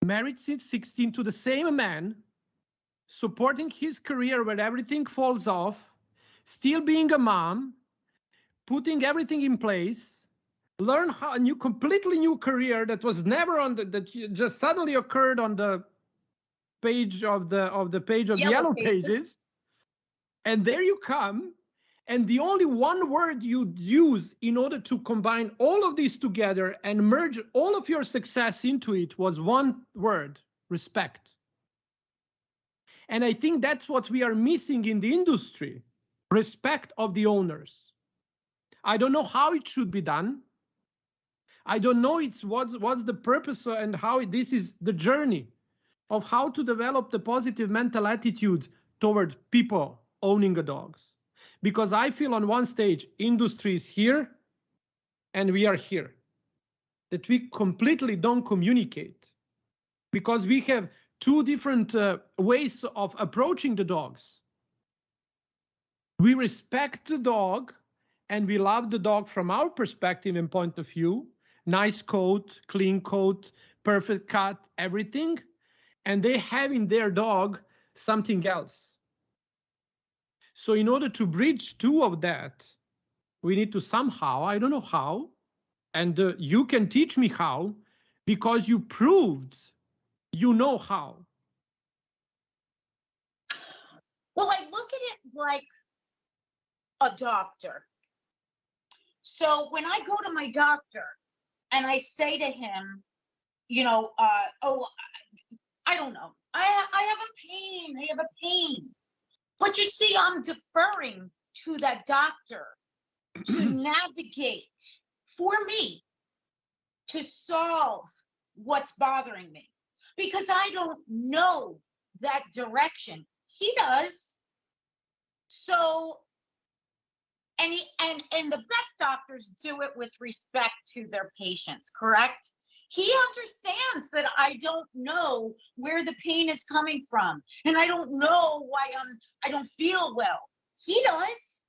married since 16 to the same man, supporting his career when everything falls off, still being a mom, putting everything in place, learn how a completely new career that was never that just suddenly occurred on the page of the Yellow Pages. And there you come, And the only one word you use in order to combine all of these together and merge all of your success into it was one word: respect. And I think that's what we are missing in the industry: respect of the owners. I don't know how it should be done. I don't know what's the purpose and how this is the journey of how to develop the positive mental attitude toward people owning the dogs. Because I feel on one stage, industry is here and we are here, that we completely don't communicate because we have two different ways of approaching the dogs. We respect the dog and we love the dog from our perspective and point of view. Nice coat, clean coat, perfect cut, everything. And they have in their dog something else. So in order to bridge two of that, we need to somehow, I don't know how, and you can teach me how, because you proved you know how.
Well, I look at it like a doctor. So when I go to my doctor and I say to him, oh, I don't know, I have a pain, I have a pain. But you see, I'm deferring to that doctor to navigate for me to solve what's bothering me, because I don't know that direction. He does. So, and the best doctors do it with respect to their patients, correct? He understands that I don't know where the pain is coming from, and I don't know why I don't feel well. He does,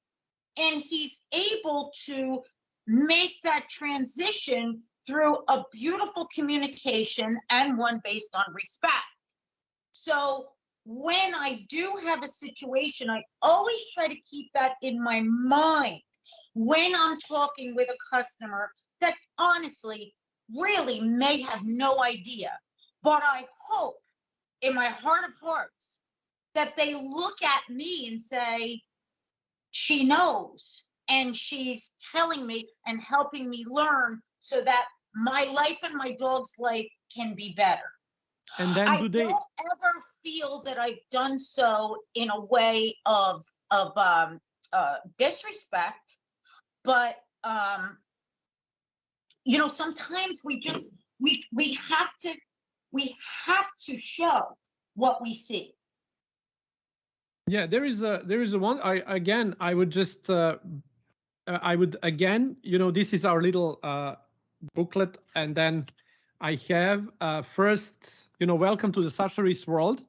and he's able to make that transition through a beautiful communication and one based on respect. So when I do have a situation, I always try to keep that in my mind when I'm talking with a customer that honestly really may have no idea. But I hope in my heart of hearts that they look at me and say, she knows, and she's telling me and helping me learn so that my life and my dog's life can be better.
And then
I don't ever feel that I've done so in a way of disrespect, but sometimes we have to show what we see.
Yeah, there is a one. I would just this is our little booklet, and then I have first, welcome to the Sasharis world,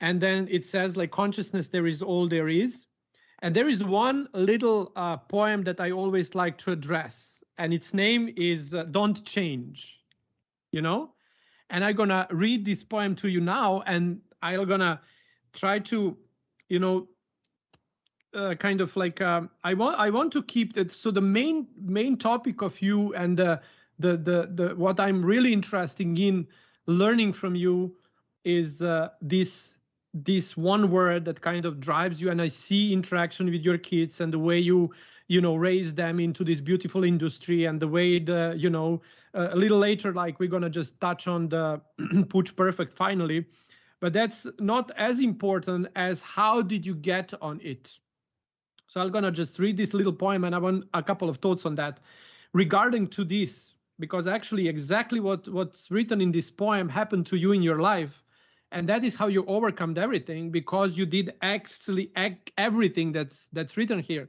and then it says like consciousness, there is all there is, and there is one little poem that I always like to address, and its name is "Don't Change," and I'm gonna read this poem to you now, and I'm gonna try to, kind of like I want to keep it. So the main topic of you and the what I'm really interested in learning from you is this one word that kind of drives you. And I see interaction with your kids and the way you raise them into this beautiful industry, and the way a little later, like we're gonna just touch on the Pooch Perfect finally. But that's not as important as how did you get on it. So I'm gonna just read this little poem, and I want a couple of thoughts on that regarding to this, because actually exactly what's written in this poem happened to you in your life, and that is how you overcome everything, because you did actually everything that's written here.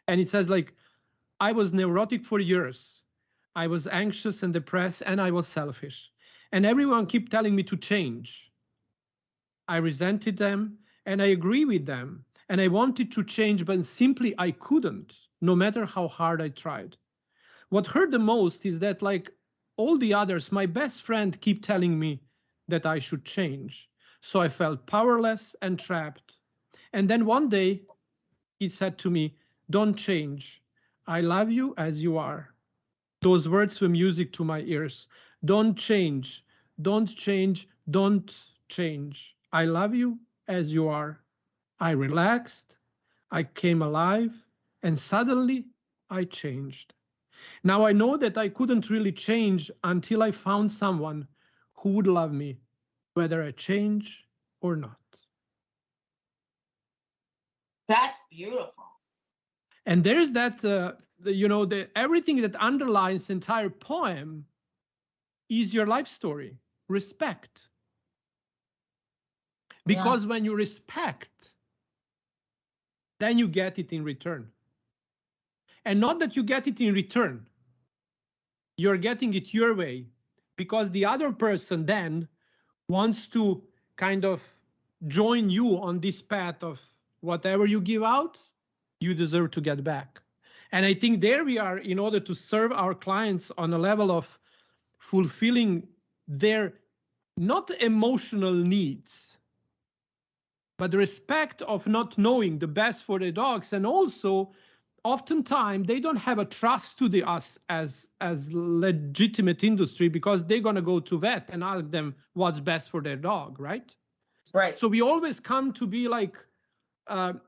And it says like, I was neurotic for years. I was anxious and depressed, and I was selfish. And everyone kept telling me to change. I resented them, and I agree with them. And I wanted to change, but simply I couldn't, no matter how hard I tried. What hurt the most is that, like all the others, my best friend kept telling me that I should change. So I felt powerless and trapped. And then one day, he said to me, don't change. I love you as you are. Those words were music to my ears. Don't change. Don't change. Don't change. I love you as you are. I relaxed. I came alive. And suddenly I changed. Now I know that I couldn't really change until I found someone who would love me, whether I change or not.
That's beautiful.
And there's that, everything that underlies the entire poem is your life story, respect. Because when you respect, then you get it in return. And not that you get it in return, you're getting it your way, because the other person then wants to kind of join you on this path of whatever you give out, you deserve to get back. And I think there we are, in order to serve our clients on a level of fulfilling their not emotional needs, but the respect of not knowing the best for their dogs. And also oftentimes they don't have a trust to us as legitimate industry, because they're going to go to vet and ask them what's best for their dog, right?
Right.
So we always come to be like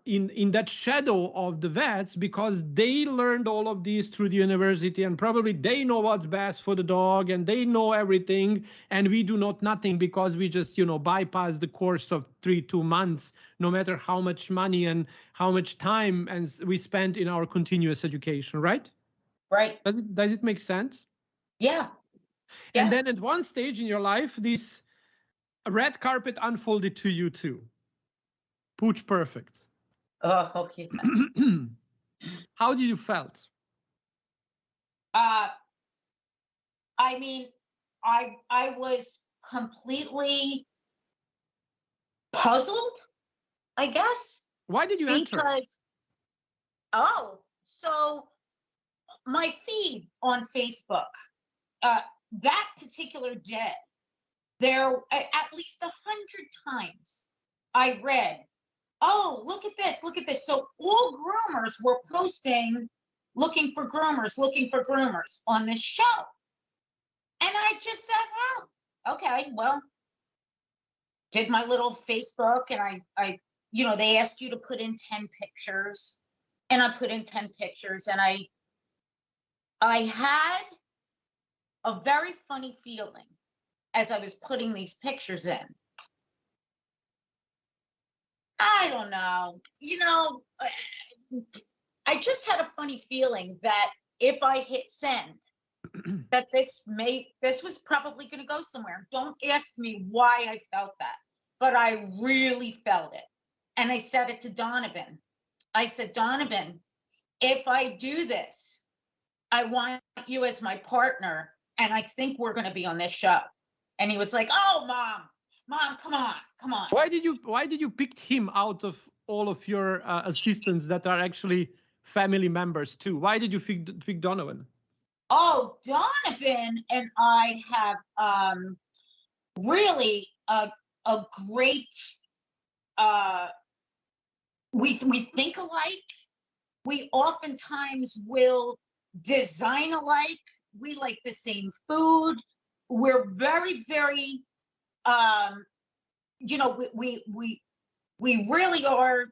in that shadow of the vets, because they learned all of these through the university, and probably they know what's best for the dog and they know everything, and we do not nothing, because we just bypass the course of 2 months, no matter how much money and how much time and we spend in our continuous education, right?
Right.
Does it make sense?
Yeah.
And
Yes.
then at one stage in your life, this red carpet unfolded to you too. Pooch Perfect.
Oh, yeah.
How did you felt?
I mean, I was completely puzzled, I guess.
Why did you enter?
Because, so my feed on Facebook, that particular day, there at least 100 times I read, oh, look at this, look at this. So all groomers were posting, looking for groomers on this show. And I just said, oh, okay, well, did my little Facebook, and I they ask you to put in 10 pictures, and I put in 10 pictures, and I had a very funny feeling as I was putting these pictures in. I don't know, I just had a funny feeling that if I hit send, that this was probably going to go somewhere. Don't ask me why I felt that, but I really felt it. And I said it to Donovan. I said, Donovan, if I do this, I want you as my partner, and I think we're going to be on this show. And he was like, oh, mom, come on.
Why did you pick him out of all of your assistants that are actually family members too? Why did you pick Donovan?
Oh, Donovan and I have really a great, we think alike. We oftentimes will design alike. We like the same food. We're very, very, we really are.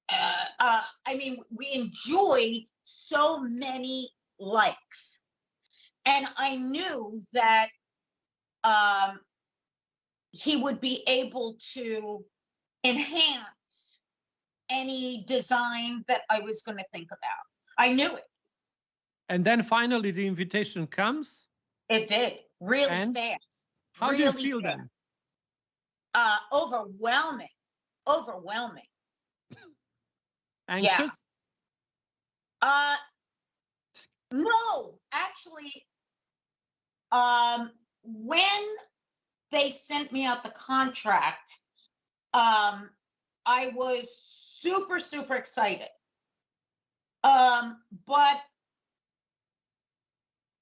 I mean, we enjoy so many likes, and I knew that he would be able to enhance any design that I was going to think about. I knew it.
And then finally the invitation comes.
It did, really fast.
How do you feel then?
Overwhelming.
Anxious?
Yeah. No, actually, when they sent me out the contract, I was super, super excited. But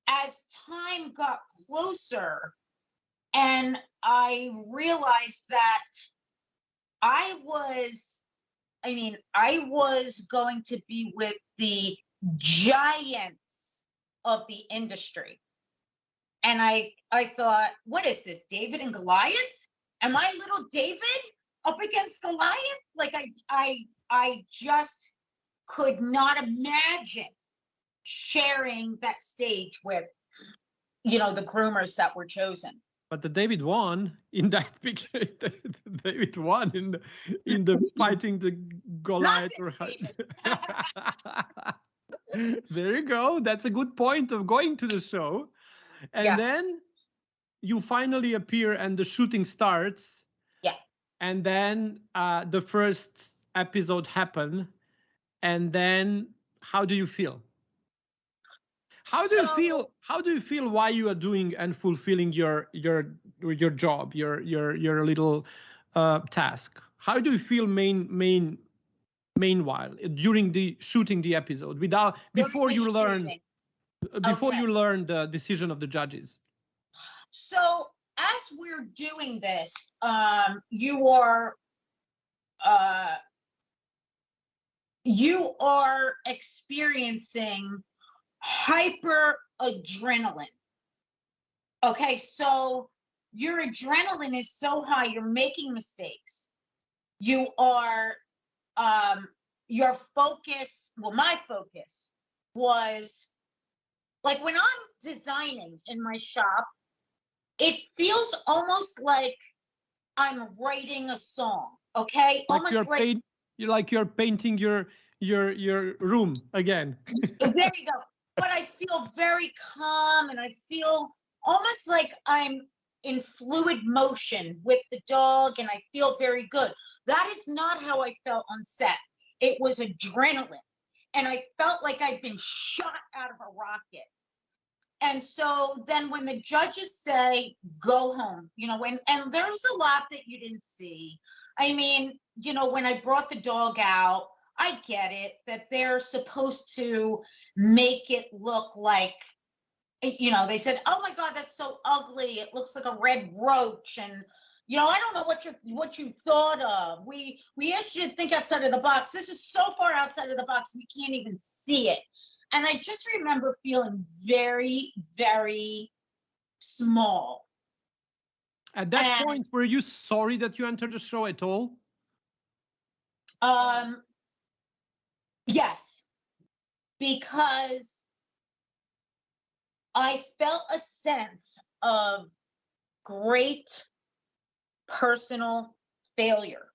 as time got closer, and I realized that I was going to be with the giants of the industry. And I thought, what is this, David and Goliath? Am I little David up against Goliath? Like I just could not imagine sharing that stage with, the groomers that were chosen.
But the David won in that picture. David won in the fighting the Goliath.
Not this
There you go. That's a good point of going to the show. And
Yeah.
then you finally appear and the shooting starts.
Yeah.
And then the first episode happened. And then how do you feel? How do you feel while you are doing and fulfilling your job, your little task? How do you feel meanwhile during the shooting the episode before you learn the decision of the judges?
So as we're doing this, you are experiencing hyper adrenaline. Okay, so your adrenaline is so high, you're making mistakes. You are your focus, my focus was like when I'm designing in my shop, it feels almost like I'm writing a song. Okay, almost like
you're painting your room again.
There you go. But I feel very calm and I feel almost like I'm in fluid motion with the dog and I feel very good. That is not how I felt on set. It was adrenaline. And I felt like I'd been shot out of a rocket. And so then when the judges say, go home, and there's a lot that you didn't see. I mean, when I brought the dog out, I get it that they're supposed to make it look like, they said, oh my God, that's so ugly. It looks like a red roach. And, I don't know what you thought of. We asked you to think outside of the box. This is so far outside of the box, we can't even see it. And I just remember feeling very, very small.
At that point, were you sorry that you entered the show at all?
Yes, because I felt a sense of great personal failure.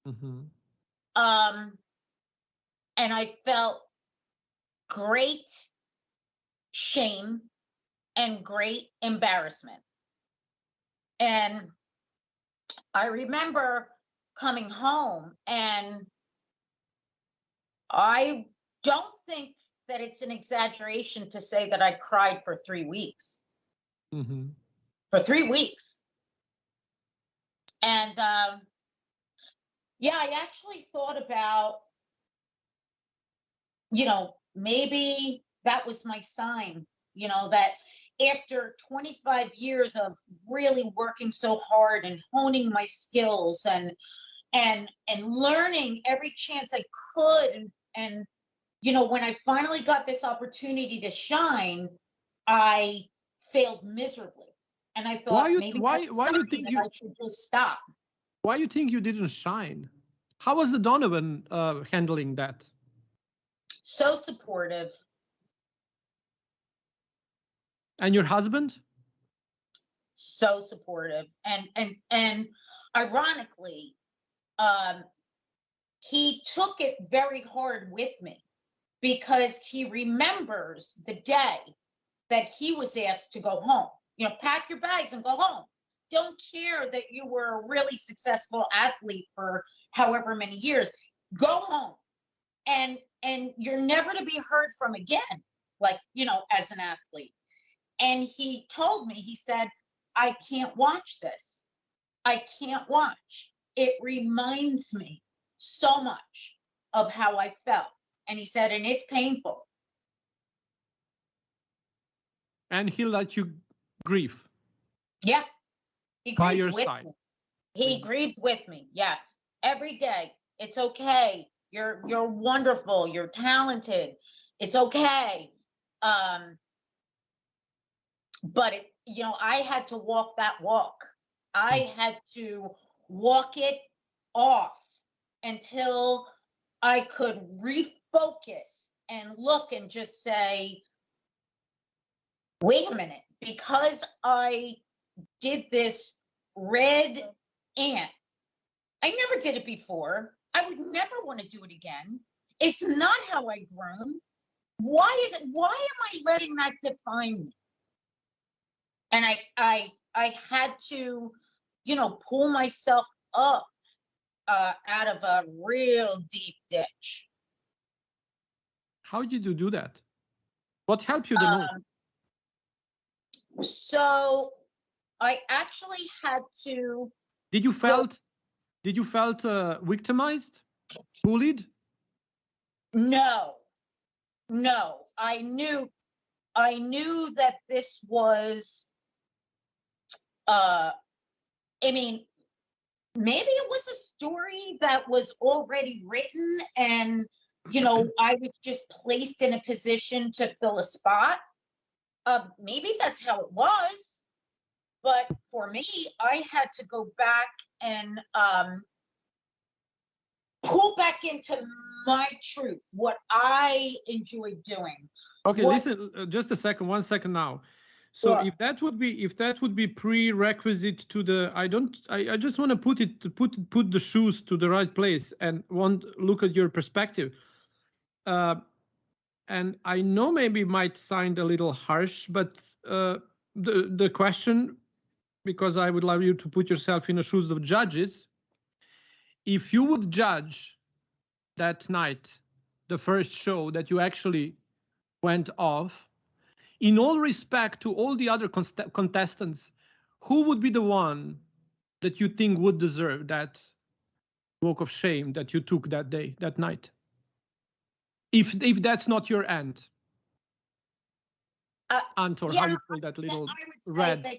Mm-hmm.
And I felt great shame and great embarrassment. And I remember coming home, and I don't think that it's an exaggeration to say that I cried for 3 weeks.
Mm-hmm.
For 3 weeks. And I actually thought about, maybe that was my sign, that after 25 years of really working so hard and honing my skills and learning every chance I could, and when I finally got this opportunity to shine, I failed miserably. And I thought why you think I should just stop.
Why you think you didn't shine? How was the Donovan handling that?
So supportive.
And your husband?
So supportive. And ironically, he took it very hard with me because he remembers the day that he was asked to go home. Pack your bags and go home. Don't care that you were a really successful athlete for however many years. Go home. And you're never to be heard from again, like, as an athlete. And he told me, he said, I can't watch this. I can't watch. It reminds me so much of how I felt. And he said, and it's painful.
And he let you grieve.
Yeah. He
by
grieved
your
with
side.
me. He grieved with me. Yes. Every day. It's okay. You're wonderful. You're talented. It's okay. But I had to walk that walk. I had to walk it off until I could refocus focus and look and just say, wait a minute, because I did this red ant, I never did it before. I would never want to do it again. It's not how I groom. Why am I letting that define me? And I had to, pull myself up out of a real deep ditch.
How did you do that? What helped you the most?
So I actually had to.
Did you felt victimized, bullied?
No. I knew that this was. I mean, maybe it was a story that was already written, and I was just placed in a position to fill a spot. Maybe that's how it was, but for me, I had to go back and pull back into my truth, what I enjoy doing.
Okay, listen, just a second, 1 second now. So
Sure.
if that would be prerequisite to the, I just want to put the shoes to the right place and look at your perspective. And I know maybe it might sound a little harsh, but the question, because I would love you to put yourself in the shoes of judges, if you would judge that night, the first show that you actually went off, in all respect to all the other contestants, who would be the one that you think would deserve that walk of shame that you took that day, that night? If that's not your ant, or
yeah,
how you call that little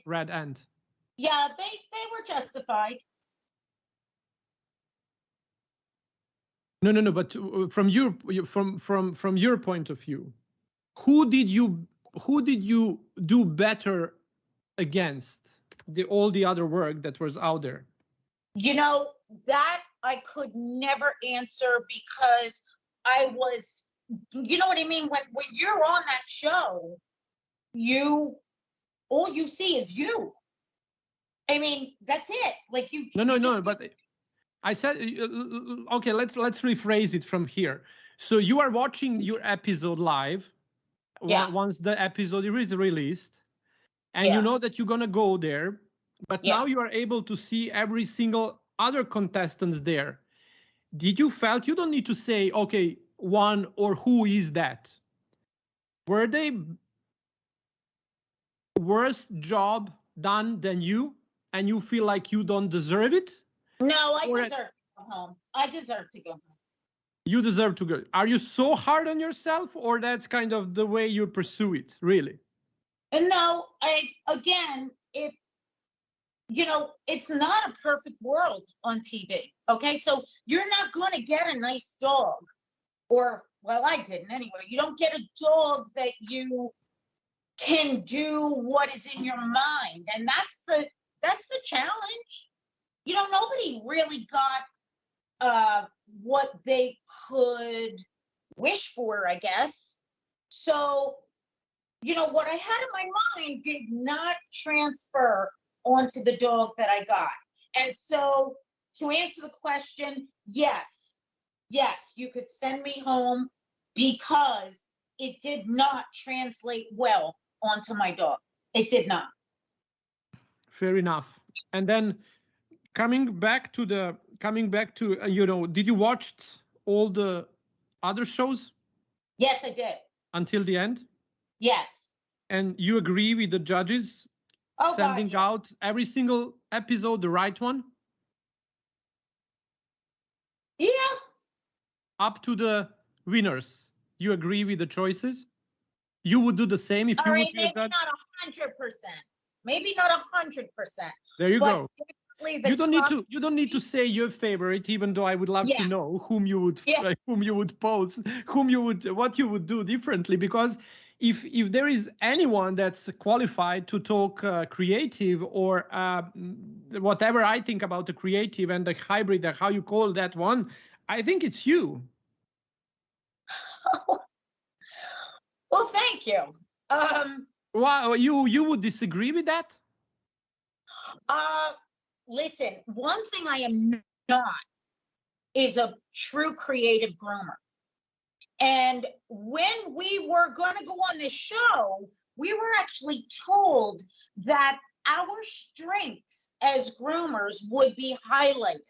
red ant?
Yeah, they were justified.
No. But from your point of view, who did you do better against all the other work that was out there?
That I could never answer, because I was, you know what I mean? When you're on that show, all you see is you. I mean, that's it. Like you.
No. But I said, okay, let's rephrase it from here. So you are watching your episode live.
Yeah.
Once the episode is released, and
Yeah.
you know that you're gonna go there, but
Yeah.
now you are able to see every single other contestants there. Did you felt you don't need to say, okay, one or who is that? Were they worse job done than you, and you feel like you don't deserve it?
No, I deserve to go home. I deserve to go home.
You deserve to go. Are you so hard on yourself, or that's kind of the way you pursue it, really?
And no, again, if it's not a perfect world on TV. Okay, so you're not going to get a nice dog, or well, I didn't anyway. You don't get a dog that you can do what is in your mind, and that's the challenge. Nobody really got what they could wish for, I guess. So, what I had in my mind did not transfer onto the dog that I got. And so, to answer the question, yes, you could send me home, because it did not translate well onto my dog. It did not.
Fair enough. And then coming back to did you watch all the other shows?
Yes, I did.
Until the end?
Yes.
And you agree with the judges sending out every single episode the right one?
Yeah.
Up to the winners. You agree with the choices? You would do the same if you would be a judge?
Maybe not 100%. Maybe not 100%.
There you go.
You
don't need to say your favorite, even though I would love to know whom you would post, what you would do differently, because if there is anyone that's qualified to talk creative or whatever I think about the creative and the hybrid, how you call that one, I think it's you.
Well, thank you.
Wow, you would disagree with that?
Listen, one thing I am not is a true creative groomer. And when we were going to go on this show, we were actually told that our strengths as groomers would be highlighted.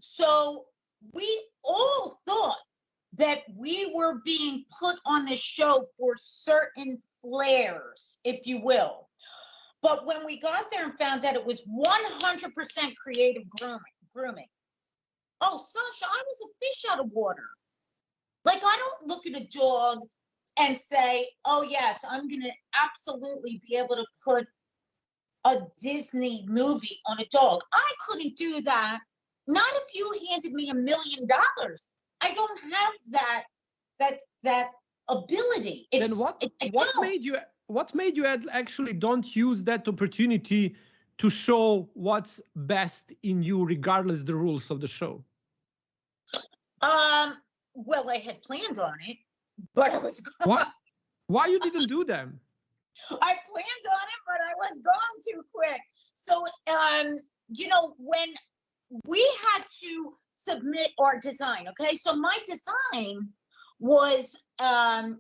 So we all thought that we were being put on the show for certain flares, if you will. But when we got there and found out it was 100% creative grooming. Oh, Sasha, I was a fish out of water. Like, I don't look at a dog and say, oh, yes, I'm going to absolutely be able to put a Disney movie on a dog. I couldn't do that. Not if you handed me $1 million. I don't have that ability.
Then what made you actually don't use that opportunity to show what's best in you, regardless the rules of the show?
Well, I had planned on it, but I was
What? Why you didn't do them?
I planned on it, but I was gone too quick. So, when we had to submit our design, okay? So my design was a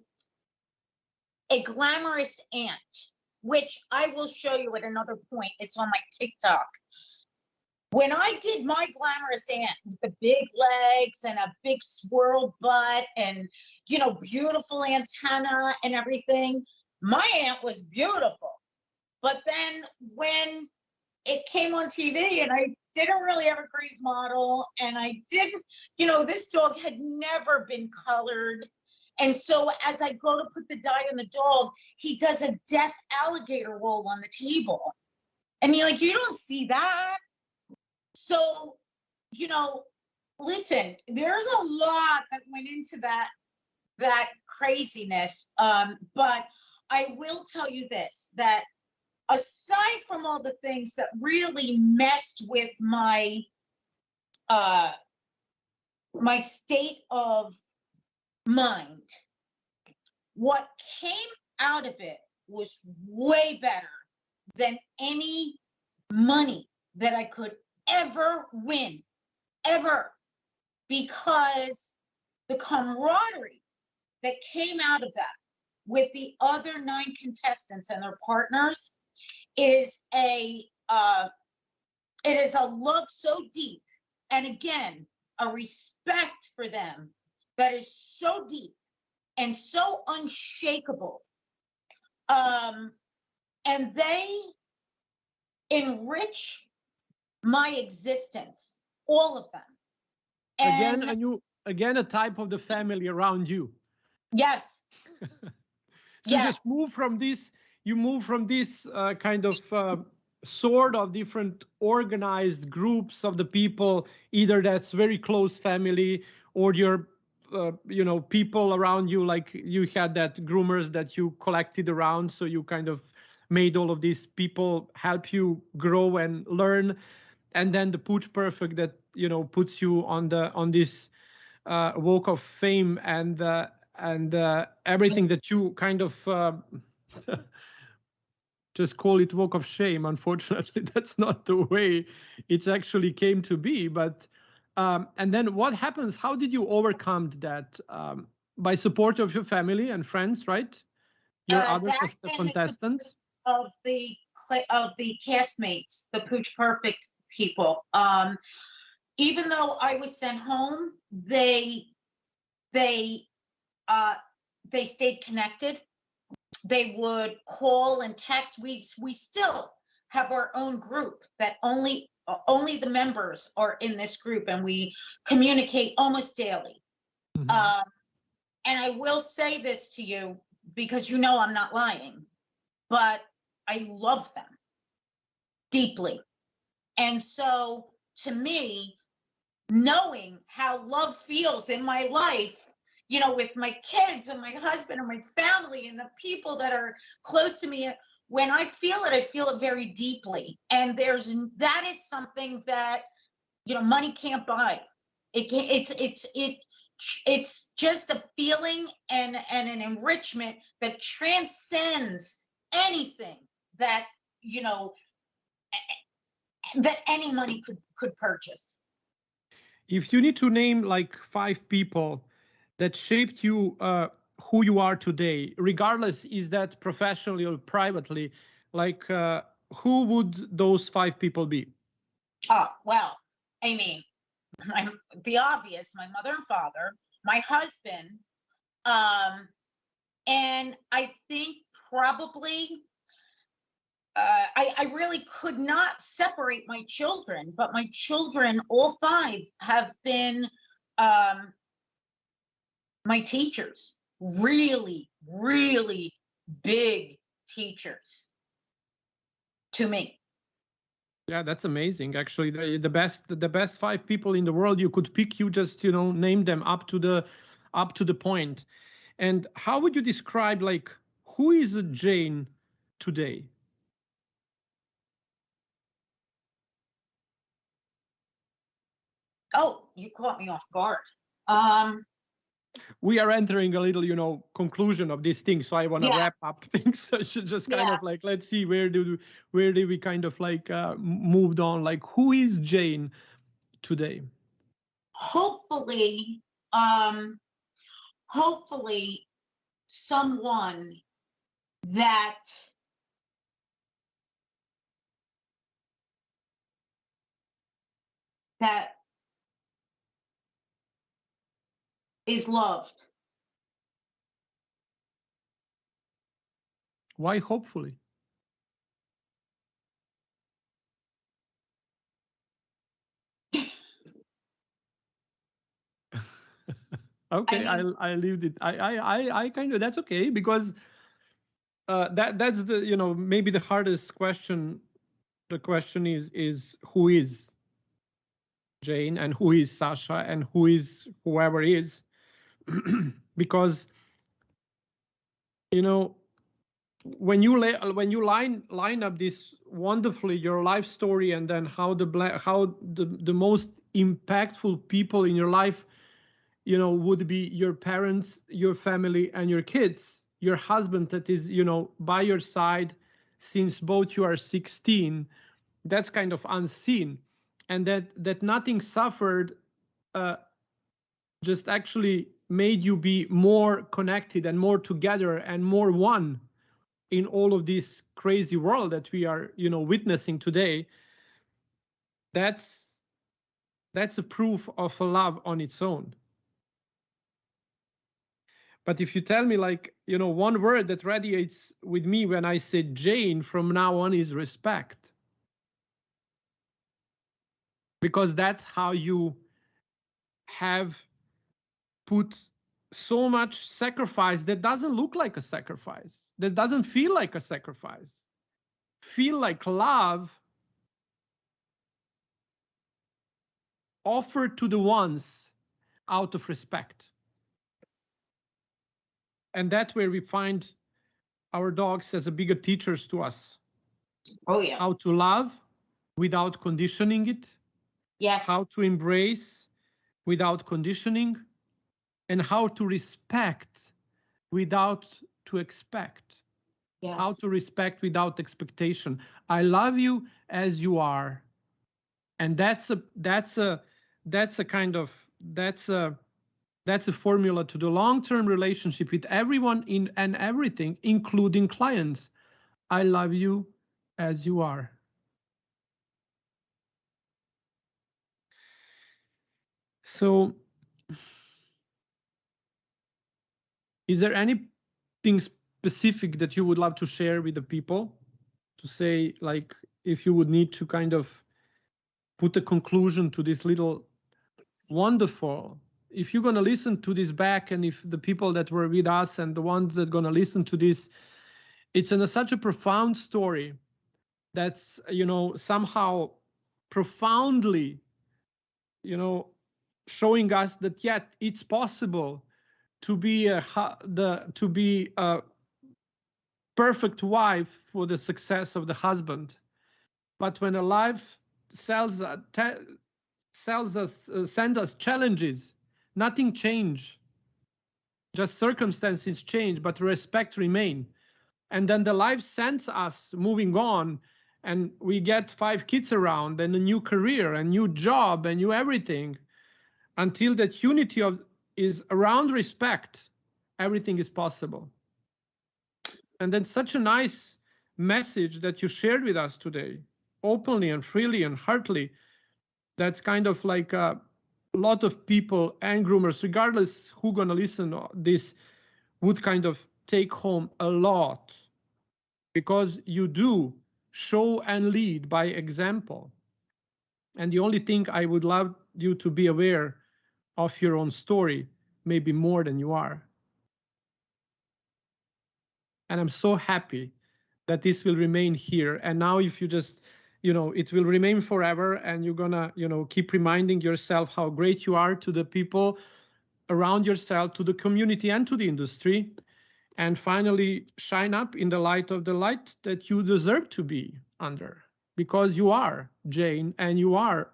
glamorous ant, which I will show you at another point. It's on my TikTok. When I did my glamorous ant with the big legs and a big swirl butt and, beautiful antenna and everything, my ant was beautiful. But then when it came on TV and I didn't really have a great model and I didn't, this dog had never been colored. And so as I go to put the dye on the dog, he does a death alligator roll on the table. And you're like, you don't see that. So, listen, there's a lot that went into that craziness. But I will tell you this, that aside from all the things that really messed with my my state of mind, what came out of it was way better than any money that I could ever win, ever, because the camaraderie that came out of that with the other 9 contestants and their partners is it is a love so deep, and again, a respect for them that is so deep and so unshakable. And they enrich my existence, all of them. And
again, a type of the family around you.
Yes.
So
Yes.
you move from this kind of sort of different organized groups of the people, either that's very close family or your people around you, like you had that groomers that you collected around, so you kind of made all of these people help you grow and learn. And then the Pooch Perfect that puts you on this walk of fame and everything that you kind of just call it walk of shame. Unfortunately, that's not the way it actually came to be. But and then what happens? How did you overcome that? By support of your family and friends, right? Your other contestants
of the castmates, the Pooch Perfect people. Even though I was sent home, they stayed connected. They would call and text. We still have our own group that only the members are in this group, and we communicate almost daily.
Mm-hmm.
And I will say this to you because I'm not lying, but I love them deeply. And so to me, knowing how love feels in my life, with my kids and my husband and my family and the people that are close to me, when I feel it very deeply. And that is something that, money can't buy. It it's just a feeling and an enrichment that transcends anything that, you know, that any money could purchase.
If you need to name like 5 people that shaped you, who you are today, regardless is that professionally or privately, like who would those 5 people be?
Oh, well, I mean, the obvious, my mother and father, my husband, and I think probably I really could not separate my children, but my children, all 5, have been my teachers, really, really big teachers to me.
Yeah, that's amazing. Actually, the best 5 people in the world you could pick. You just name them up to the point. And how would you describe like who is Jayne today?
Oh, you caught me off guard.
We are entering a little conclusion of this thing, so I want to
Yeah.
wrap up things. So I should just kind
Yeah.
of like, let's see where did we kind of like moved on. Like, who is Jayne today?
Hopefully, hopefully someone that is loved.
Why hopefully? Okay,
I mean,
I leave it. I kind of, that's okay, because that's the maybe the hardest question. The question is who is Jayne and who is Sasha and who is whoever is, because when you line up this wonderfully your life story, and then how the most impactful people in your life would be your parents, your family, and your kids, your husband that is by your side since both you are 16. That's kind of unseen, and that nothing suffered just actually made you be more connected and more together and more one in all of this crazy world that we are witnessing today. That's a proof of a love on its own. But if you tell me like one word that radiates with me when I say Jayne from now on is respect, because that's how you have put so much sacrifice that doesn't look like a sacrifice, that doesn't feel like a sacrifice, feel like love offered to the ones out of respect. And that's where we find our dogs as a bigger teachers to us.
oh yeah.
How to love without conditioning it.
Yes.
How to embrace without conditioning, and how to respect without to expect.
Yes.
How to respect without expectation. I love you as you are. And that's a formula to the long-term relationship with everyone and everything, including clients. I love you as you are. So, is there anything specific that you would love to share with the people? To say, like, if you would need to kind of put a conclusion to this little wonderful, if you're going to listen to this back, and if the people that were with us and the ones that are going to listen to this, it's in such a profound story that's somehow profoundly showing us that yet it's possible to be a perfect wife for the success of the husband. But when a life sends us challenges, nothing change, just circumstances change, but respect remain. And then the life sends us moving on, and we get 5 kids around and a new career, a new job, and new everything. Until that unity is around respect, everything is possible. And that's such a nice message that you shared with us today, openly and freely and heartily. That's kind of like a lot of people and groomers, regardless who gonna listen to this, would kind of take home a lot, because you do show and lead by example. And the only thing I would love you to be aware of your own story, maybe more than you are. And I'm so happy that this will remain here. And now if you just, it will remain forever, and you're gonna, keep reminding yourself how great you are to the people around yourself, to the community and to the industry. And finally shine up in the light of the light that you deserve to be under, because you are Jayne, and you are,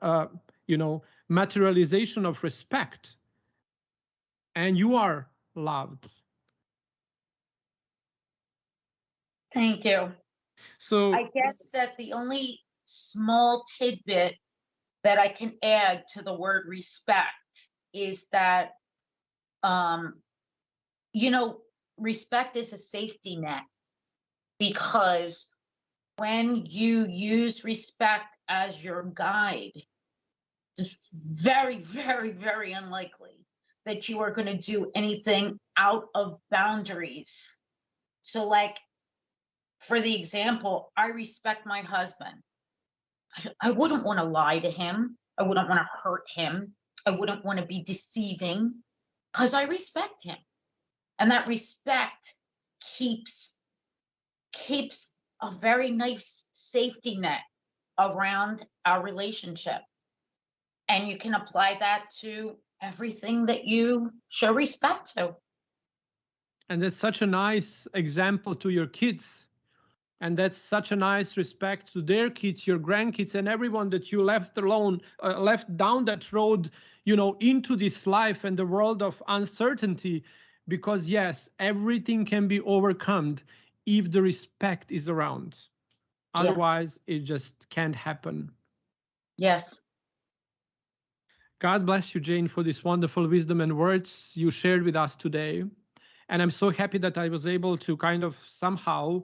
materialization of respect, and you are loved.
Thank you.
So
I guess that the only small tidbit that I can add to the word respect is that, respect is a safety net, because when you use respect as your guide, it's very, very, very unlikely that you are going to do anything out of boundaries. So, like, for the example, I respect my husband. I wouldn't want to lie to him. I wouldn't want to hurt him. I wouldn't want to be deceiving, because I respect him. And that respect keeps a very nice safety net around our relationship. And you can apply that to everything that you show respect to.
and that's such a nice example to your kids, and that's such a nice respect to their kids, your grandkids, and everyone that you left alone, left down that road, into this life and the world of uncertainty. Because yes, everything can be overcome if the respect is around.
Yeah.
Otherwise it just can't happen.
Yes.
God bless you, Jayne, for this wonderful wisdom and words you shared with us today. And I'm so happy that I was able to kind of somehow,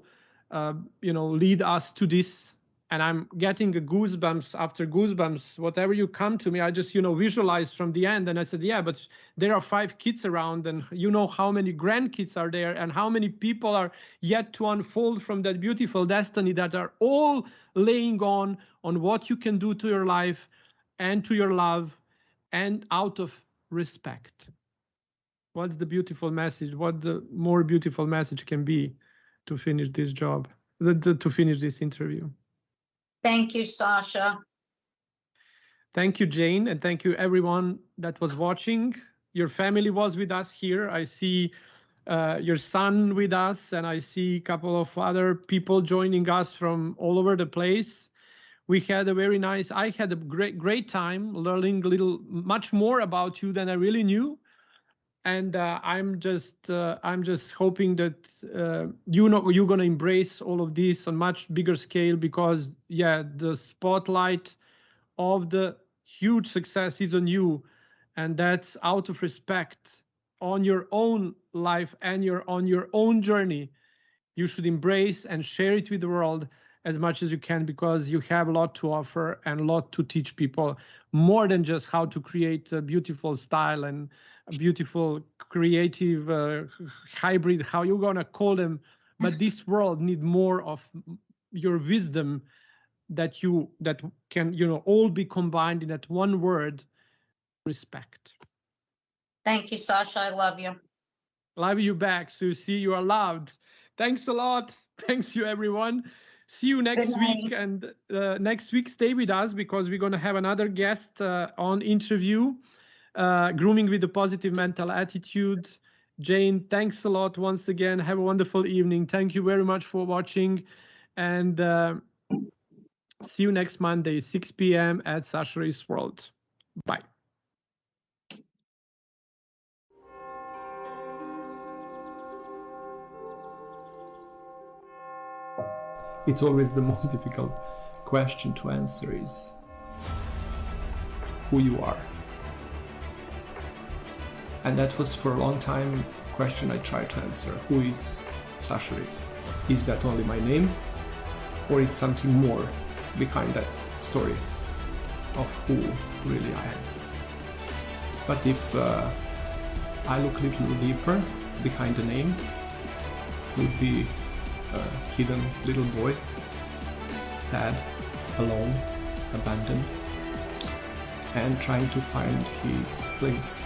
lead us to this. And I'm getting a goosebumps after goosebumps. Whatever you come to me, I just, visualize from the end. And I said, yeah, but there are 5 kids around, and how many grandkids are there, and how many people are yet to unfold from that beautiful destiny, that are all laying on what you can do to your life and to your love, and out of respect. What's the beautiful message? What the more beautiful message can be to finish this job, to finish this interview?
Thank you, Sasha.
Thank you, Jayne, and thank you everyone that was watching. Your family was with us here. I see your son with us, and I see a couple of other people joining us from all over the place. We had a very nice, I had a great time learning much more about you than I really knew. And I'm just hoping that you're gonna embrace all of this on much bigger scale, because the spotlight of the huge success is on you, and that's out of respect on your own life and on your own journey. You should embrace and share it with the world as much as you can, because you have a lot to offer and a lot to teach people, more than just how to create a beautiful style and a beautiful creative hybrid, how you're gonna call them. But this world need more of your wisdom, that can all be combined in that one word: respect.
Thank you, Sasha. I love you.
Love you back, Susie. You are loved. Thanks a lot. Thanks you, everyone. See you next week. And next week, stay with us, because we're going to have another guest on interview, Grooming with a Positive Mental Attitude. Jayne, thanks a lot once again. Have a wonderful evening. Thank you very much for watching. And see you next Monday, 6 p.m. at Sasha's World. Bye.
It's always the most difficult question to answer is who you are. And that was for a long time a question I tried to answer. Who is Sasha is? Is that only my name? Or it's something more behind that story of who really I am? But if I look a little deeper behind the name, would be a hidden little boy, sad, alone, abandoned, and trying to find his place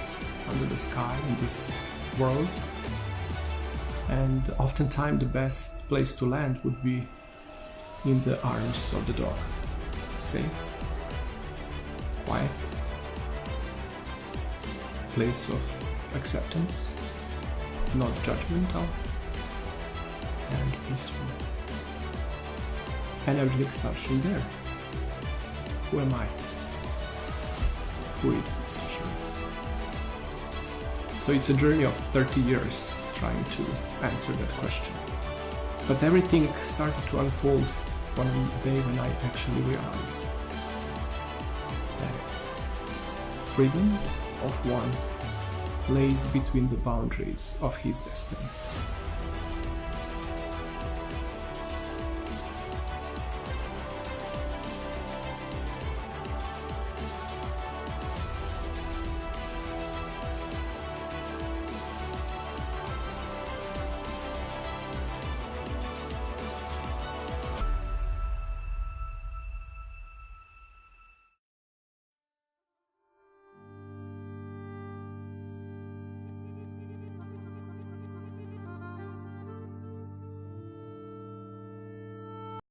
under the sky in this world. And oftentimes the best place to land would be in the arms of the dog. Safe, quiet, place of acceptance, not judgmental, and peaceful. And everything starts from there. Who am I? Who is Sasha? So it's a journey of 30 years trying to answer that question. But everything started to unfold one day when I actually realized that freedom of one lays between the boundaries of his destiny.